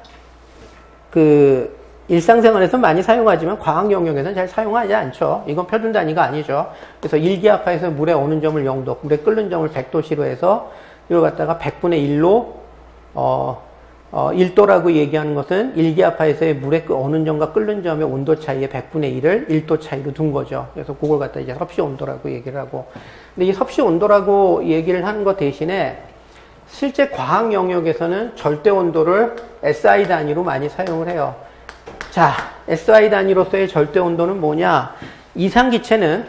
S1: 일상생활에서 많이 사용하지만 과학 영역에서는 잘 사용하지 않죠. 이건 표준 단위가 아니죠. 그래서 1기압하에서 물의 어는 점을 0도, 물의 끓는 점을 100도씨로 해서 이걸 갖다가 100분의 1로 1도라고 얘기하는 것은 1기압하에서의 물의 어는 점과 끓는 점의 온도 차이의 100분의 1을 1도 차이로 둔 거죠. 그래서 그걸 갖다 이제 섭씨 온도라고 얘기를 하고. 근데 이 섭씨 온도라고 얘기를 하는 것 대신에 실제 과학 영역에서는 절대 온도를 SI 단위로 많이 사용을 해요. 자, SI 단위로서의 절대 온도는 뭐냐? 이상기체는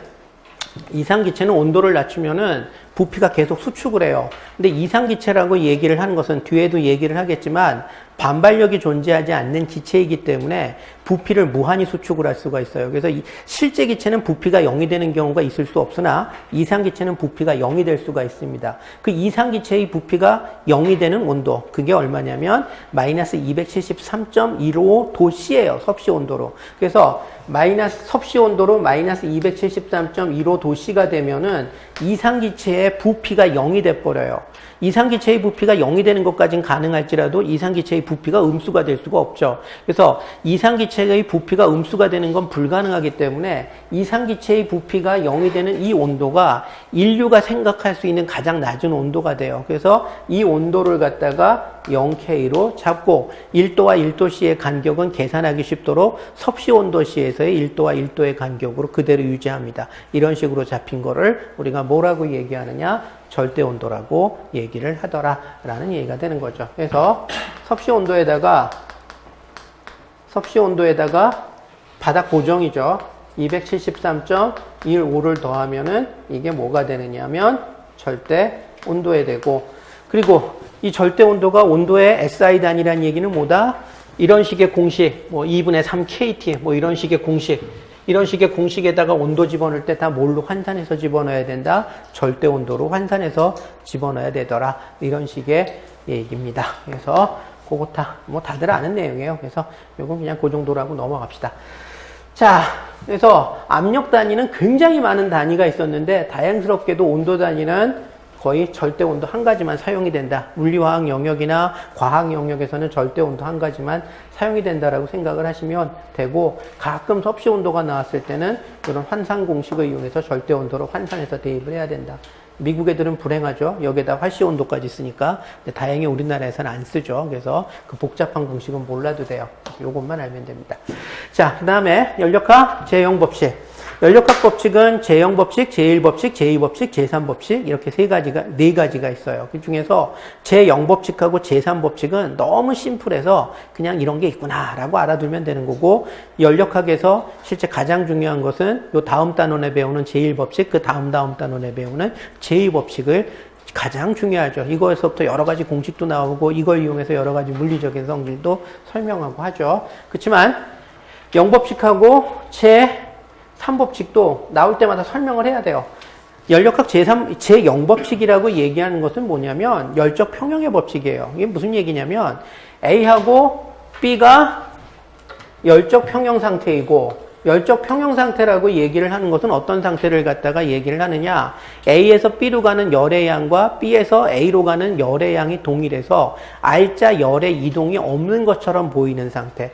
S1: 이상기체는 온도를 낮추면은 부피가 계속 수축을 해요. 근데 이상기체라고 얘기를 하는 것은 뒤에도 얘기를 하겠지만 반발력이 존재하지 않는 기체이기 때문에 부피를 무한히 수축을 할 수가 있어요. 그래서 실제 기체는 부피가 0이 되는 경우가 있을 수 없으나 이상기체는 부피가 0이 될 수가 있습니다. 그 이상기체의 부피가 0이 되는 온도, 그게 얼마냐면 마이너스 273.15도씨예요. 섭씨 온도로. 그래서 섭씨 온도로 마이너스 273.15도씨가 되면은 이상기체의 부피가 0이 돼버려요. 이상기체의 부피가 0이 되는 것까지는 가능할지라도 이상기체의 부피가 음수가 될 수가 없죠. 그래서 이상기체의 부피가 음수가 되는 건 불가능하기 때문에 이상기체의 부피가 0이 되는 이 온도가 인류가 생각할 수 있는 가장 낮은 온도가 돼요. 그래서 이 온도를 갖다가 0K로 잡고 1도와 1도씨의 간격은 계산하기 쉽도록 섭씨 온도씨에서의 1도와 1도의 간격으로 그대로 유지합니다. 이런 식으로 잡힌 거를 우리가 뭐라고 얘기하느냐? 절대 온도라고 얘기를 하더라 라는 얘기가 되는 거죠. 그래서 섭씨 온도에다가 바닥 고정이죠. 273.15를 더하면은 이게 뭐가 되느냐면 절대 온도에 되고, 그리고 이 절대 온도가 온도의 SI 단위라는 얘기는 뭐다? 이런 식의 공식, 뭐 2분의 3KT, 뭐 이런 식의 공식에다가 온도 집어넣을 때 다 뭘로 환산해서 집어넣어야 된다? 절대 온도로 환산해서 집어넣어야 되더라. 이런 식의 얘기입니다. 그래서 그거 다들 아는 내용이에요. 그래서 이건 그냥 그 정도로 하고 넘어갑시다. 자, 그래서 압력 단위는 굉장히 많은 단위가 있었는데 다행스럽게도 온도 단위는 거의 절대 온도 한 가지만 사용이 된다. 물리화학 영역이나 과학 영역에서는 절대 온도 한 가지만 사용이 된다라고 생각을 하시면 되고, 가끔 섭씨 온도가 나왔을 때는 이런 환산 공식을 이용해서 절대 온도로 환산해서 대입을 해야 된다. 미국 애들은 불행하죠. 여기에다 활씨 온도까지 쓰니까. 근데 다행히 우리나라에서는 안 쓰죠. 그래서 그 복잡한 공식은 몰라도 돼요. 요것만 알면 됩니다. 자, 그 다음에 연력학 제0법칙. 연력학 법칙은 제0법칙, 제1법칙, 제2법칙, 제3법칙 이렇게 네 가지가 있어요. 그 중에서 제0법칙하고 제3법칙은 너무 심플해서 그냥 이런 게 있구나라고 알아두면 되는 거고, 연력학에서 실제 가장 중요한 것은 요 다음 단원에 배우는 제1법칙, 그 다음 단원에 배우는 제2법칙을 가장 중요하죠. 이거에서부터 여러 가지 공식도 나오고 이걸 이용해서 여러 가지 물리적인 성질도 설명하고 하죠. 그렇지만 0법칙하고 제3법칙도 나올 때마다 설명을 해야 돼요. 연력학 제0법칙이라고 얘기하는 것은 뭐냐면 열적 평형의 법칙이에요. 이게 무슨 얘기냐면 A하고 B가 열적 평형 상태이고, 열적 평형 상태라고 얘기를 하는 것은 어떤 상태를 갖다가 얘기를 하느냐? A에서 B로 가는 열의 양과 B에서 A로 가는 열의 양이 동일해서 R자 열의 이동이 없는 것처럼 보이는 상태.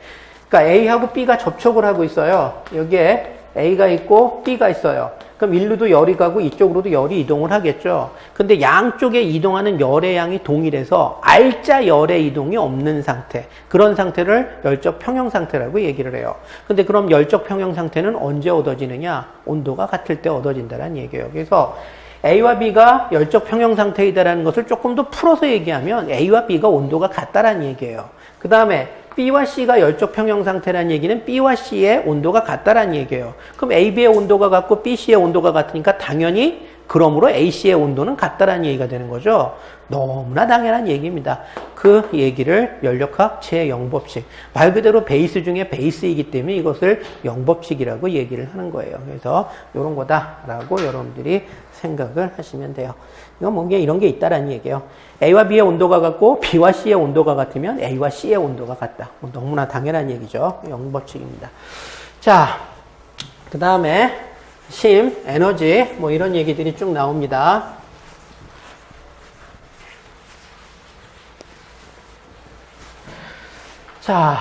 S1: 그러니까 A하고 B가 접촉을 하고 있어요. 여기에 A가 있고 B가 있어요. 그럼 일루도 열이 가고 이쪽으로도 열이 이동을 하겠죠. 근데 양쪽에 이동하는 열의 양이 동일해서 R자 열의 이동이 없는 상태, 그런 상태를 열적 평형 상태라고 얘기를 해요. 근데 그럼 열적 평형 상태는 언제 얻어지느냐? 온도가 같을 때 얻어진다는 얘기예요. 그래서 A와 B가 열적 평형 상태이다라는 것을 조금 더 풀어서 얘기하면 A와 B가 온도가 같다라는 얘기예요. 그 다음에 B와 C가 열적 평형 상태라는 얘기는 B와 C의 온도가 같다라는 얘기예요. 그럼 A, B의 온도가 같고 B, C의 온도가 같으니까 당연히 그러므로 A, C의 온도는 같다라는 얘기가 되는 거죠. 너무나 당연한 얘기입니다. 그 얘기를 연력학 제0법칙, 말 그대로 베이스 중에 베이스이기 때문에 이것을 0법칙이라고 얘기를 하는 거예요. 그래서 이런 거다라고 여러분들이 생각을 하시면 돼요. 이건 뭔가 이런 게 있다라는 얘기예요. A와 B의 온도가 같고 B와 C의 온도가 같으면 A와 C의 온도가 같다. 너무나 당연한 얘기죠. 0법칙입니다. 자, 그 다음에 심, 에너지 뭐 이런 얘기들이 쭉 나옵니다. 자,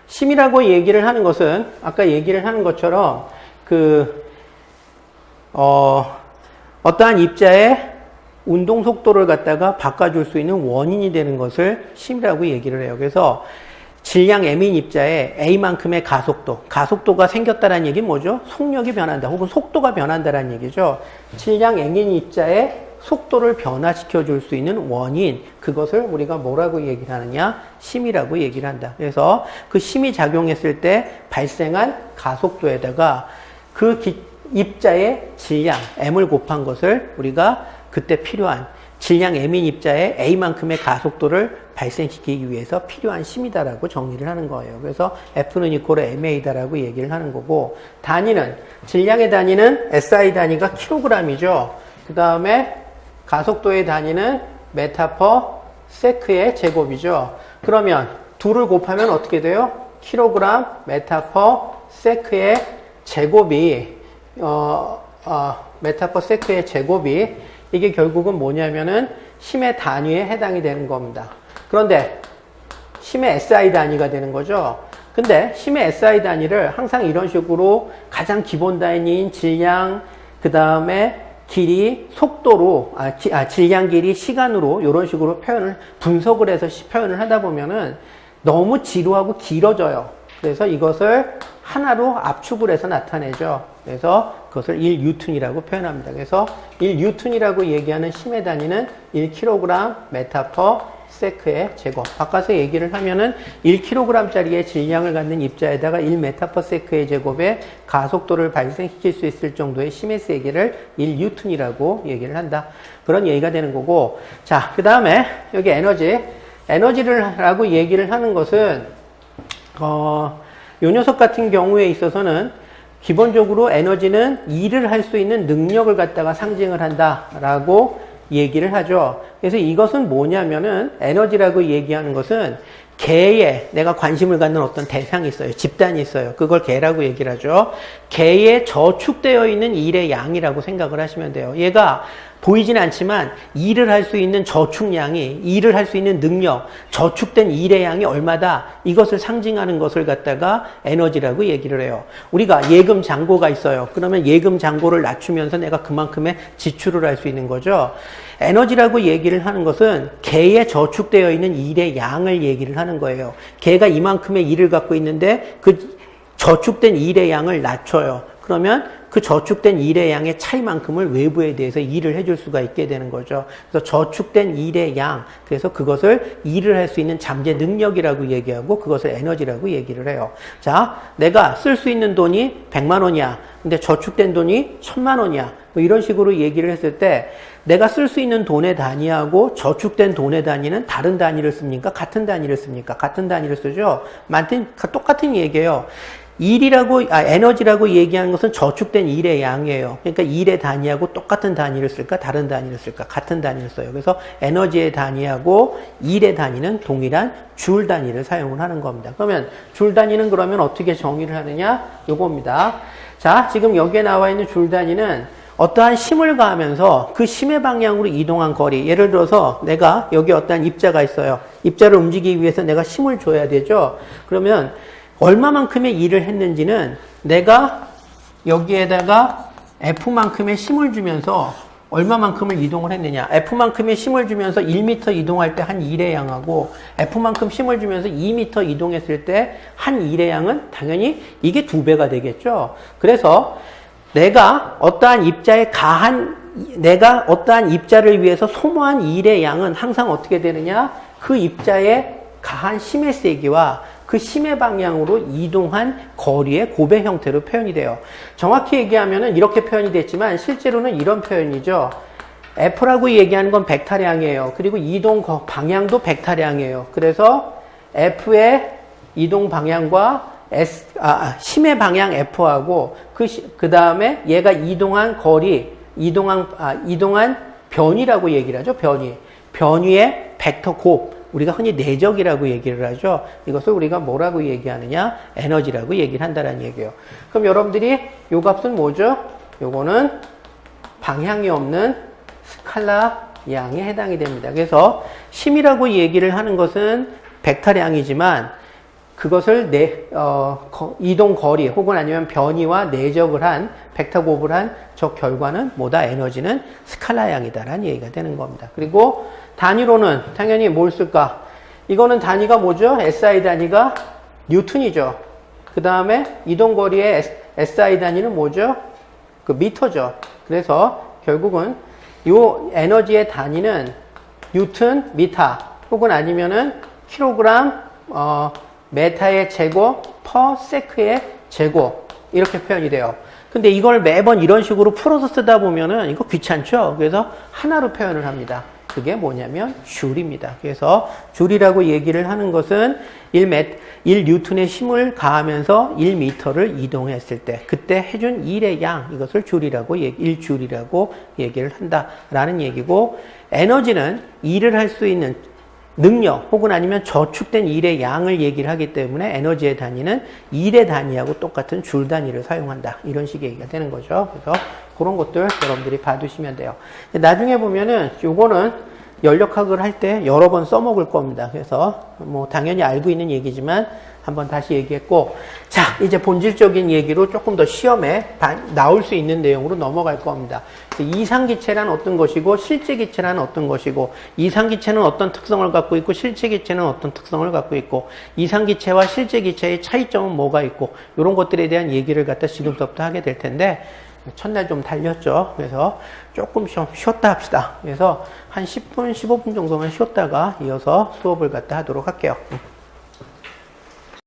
S1: 심이라고 얘기를 하는 것은 아까 얘기를 하는 것처럼 어떠한 입자의 운동 속도를 갖다가 바꿔줄 수 있는 원인이 되는 것을 심이라고 얘기를 해요. 그래서 질량 M인 입자에 A만큼의 가속도가 생겼다는 얘기는 뭐죠? 속력이 변한다, 혹은 속도가 변한다는 얘기죠. 질량 N인 입자에 속도를 변화시켜 줄 수 있는 원인, 그것을 우리가 뭐라고 얘기를 하느냐? 심이라고 얘기를 한다. 그래서 그 심이 작용했을 때 발생한 가속도에다가 그 입자의 질량 m을 곱한 것을 우리가 그때 필요한 질량 m인 입자의 a만큼의 가속도를 발생시키기 위해서 필요한 힘이다라고 정리를 하는 거예요. 그래서 F는 이퀄 ma다라고 얘기를 하는 거고, 단위는, 질량의 단위는 SI 단위가 킬로그램이죠. 그 다음에 가속도의 단위는 메타 퍼 세크의 제곱이죠. 그러면 둘을 곱하면 어떻게 돼요? 킬로그램 메타 퍼 세크의 제곱이 메타 퍼 세크의 제곱이 이게 결국은 뭐냐면은 힘의 단위에 해당이 되는 겁니다. 그런데 힘의 SI 단위가 되는 거죠. 근데 힘의 SI 단위를 항상 이런 식으로 가장 기본 단위인 질량, 그 다음에 길이, 속도로, 질량, 길이, 시간으로 이런 식으로 분석을 해서 표현을 하다 보면은 너무 지루하고 길어져요. 그래서 이것을 하나로 압축을 해서 나타내죠. 그래서 그것을 1뉴턴이라고 표현합니다. 그래서 1뉴턴이라고 얘기하는 힘의 단위는 1kg 메타 퍼 세크의 제곱. 바꿔서 얘기를 하면은 1kg짜리의 질량을 갖는 입자에다가 1m per sec의 제곱의 가속도를 발생시킬 수 있을 정도의 힘의 세기를 1뉴턴이라고 얘기를 한다. 그런 얘기가 되는 거고. 자, 그 다음에 여기 에너지라고 얘기를 하는 것은 요 녀석 같은 경우에 있어서는 기본적으로 에너지는 일을 할 수 있는 능력을 갖다가 상징을 한다라고 얘기를 하죠. 그래서 이것은 뭐냐면은 에너지라고 얘기하는 것은 개에 내가 관심을 갖는 어떤 대상이 있어요. 집단이 있어요. 그걸 개라고 얘기를 하죠. 개에 저축되어 있는 일의 양이라고 생각을 하시면 돼요. 얘가 보이진 않지만 일을 할 수 있는 저축량이, 일을 할 수 있는 능력, 저축된 일의 양이 얼마다, 이것을 상징하는 것을 갖다가 에너지라고 얘기를 해요. 우리가 예금 잔고가 있어요. 그러면 예금 잔고를 낮추면서 내가 그만큼의 지출을 할 수 있는 거죠. 에너지라고 얘기를 하는 것은 개에 저축되어 있는 일의 양을 얘기를 하는 거예요. 개가 이만큼의 일을 갖고 있는데 그 저축된 일의 양을 낮춰요. 그러면 그 저축된 일의 양의 차이만큼을 외부에 대해서 일을 해줄 수가 있게 되는 거죠. 그래서 저축된 일의 양, 그래서 그것을 일을 할 수 있는 잠재 능력이라고 얘기하고 그것을 에너지라고 얘기를 해요. 자, 내가 쓸 수 있는 돈이 100만 원이야. 근데 저축된 돈이 1000만 원이야. 뭐 이런 식으로 얘기를 했을 때 내가 쓸 수 있는 돈의 단위하고 저축된 돈의 단위는 다른 단위를 씁니까? 같은 단위를 씁니까? 같은 단위를 쓰죠. 똑같은 얘기예요. 에너지라고 얘기하는 것은 저축된 일의 양이에요. 그러니까 일의 단위하고 똑같은 단위를 쓸까? 다른 단위를 쓸까? 같은 단위를 써요. 그래서 에너지의 단위하고 일의 단위는 동일한 줄 단위를 사용을 하는 겁니다. 그러면 줄 단위는 그러면 어떻게 정의를 하느냐? 요겁니다. 자, 지금 여기에 나와 있는 줄 단위는 어떠한 힘을 가하면서 그 힘의 방향으로 이동한 거리. 예를 들어서 내가 여기 어떠한 입자가 있어요. 입자를 움직이기 위해서 내가 힘을 줘야 되죠. 그러면 얼마만큼의 일을 했는지는 내가 여기에다가 F만큼의 힘을 주면서 얼마만큼을 이동을 했느냐. F만큼의 힘을 주면서 1m 이동할 때 한 일의 양하고 F만큼 힘을 주면서 2m 이동했을 때 한 일의 양은 당연히 이게 2배가 되겠죠. 그래서 내가 어떠한 입자를 위해서 소모한 일의 양은 항상 어떻게 되느냐. 그 입자의 가한 힘의 세기와 그 힘의 방향으로 이동한 거리의 곱의 형태로 표현이 돼요. 정확히 얘기하면은 이렇게 표현이 됐지만 실제로는 이런 표현이죠. F라고 얘기하는 건 벡터량이에요. 그리고 이동 방향도 벡터량이에요. 그래서 F의 이동 방향과 힘의 방향 F하고 그 다음에 얘가 이동한 거리, 이동한 변위라고 얘기를 하죠. 변위의 벡터 곱. 우리가 흔히 내적이라고 얘기를 하죠. 이것을 우리가 뭐라고 얘기하느냐? 에너지라고 얘기를 한다는 얘기예요. 그럼 여러분들이 요 값은 뭐죠? 요거는 방향이 없는 스칼라 양에 해당이 됩니다. 그래서 힘이라고 얘기를 하는 것은 벡터량이지만 그것을 이동 거리 혹은 아니면 변위와 내적을 한 벡터 곱을 한 저 결과는 뭐다? 에너지는 스칼라 양이다라는 얘기가 되는 겁니다. 그리고 단위로는 당연히 뭘 쓸까? 이거는 단위가 뭐죠? SI 단위가 뉴턴이죠. 그 다음에 이동 거리의 SI 단위는 뭐죠? 그 미터죠. 그래서 결국은 이 에너지의 단위는 뉴턴, 미터 혹은 아니면은 킬로그램, 메타의 제곱, 퍼 세크의 제곱 이렇게 표현이 돼요. 근데 이걸 매번 이런 식으로 풀어서 쓰다 보면은 이거 귀찮죠? 그래서 하나로 표현을 합니다. 그게 뭐냐면 줄입니다. 그래서 줄이라고 얘기를 하는 것은 1뉴턴의 힘을 가하면서 1m를 이동했을 때 그때 해준 일의 양, 이것을 줄이라고 1줄이라고 얘기를 한다라는 얘기고, 에너지는 일을 할 수 있는 능력 혹은 아니면 저축된 일의 양을 얘기를 하기 때문에 에너지의 단위는 일의 단위하고 똑같은 줄 단위를 사용한다. 이런 식의 얘기가 되는 거죠. 그래서 그런 것들 여러분들이 봐두시면 돼요. 나중에 보면은 요거는 연력학을 할 때 여러 번 써먹을 겁니다. 그래서 뭐 당연히 알고 있는 얘기지만 한번 다시 얘기했고, 자, 이제 본질적인 얘기로 조금 더 시험에 나올 수 있는 내용으로 넘어갈 겁니다. 이상기체란 어떤 것이고 실제기체란 어떤 것이고, 이상기체는 어떤 특성을 갖고 있고 실제기체는 어떤 특성을 갖고 있고, 이상기체와 실제기체의 차이점은 뭐가 있고, 이런 것들에 대한 얘기를 갖다 지금부터 하게 될 텐데, 첫날 좀 달렸죠. 그래서 조금 쉬었다 합시다. 그래서 한 10분, 15분 정도만 쉬었다가 이어서 수업을 갖다 하도록 할게요.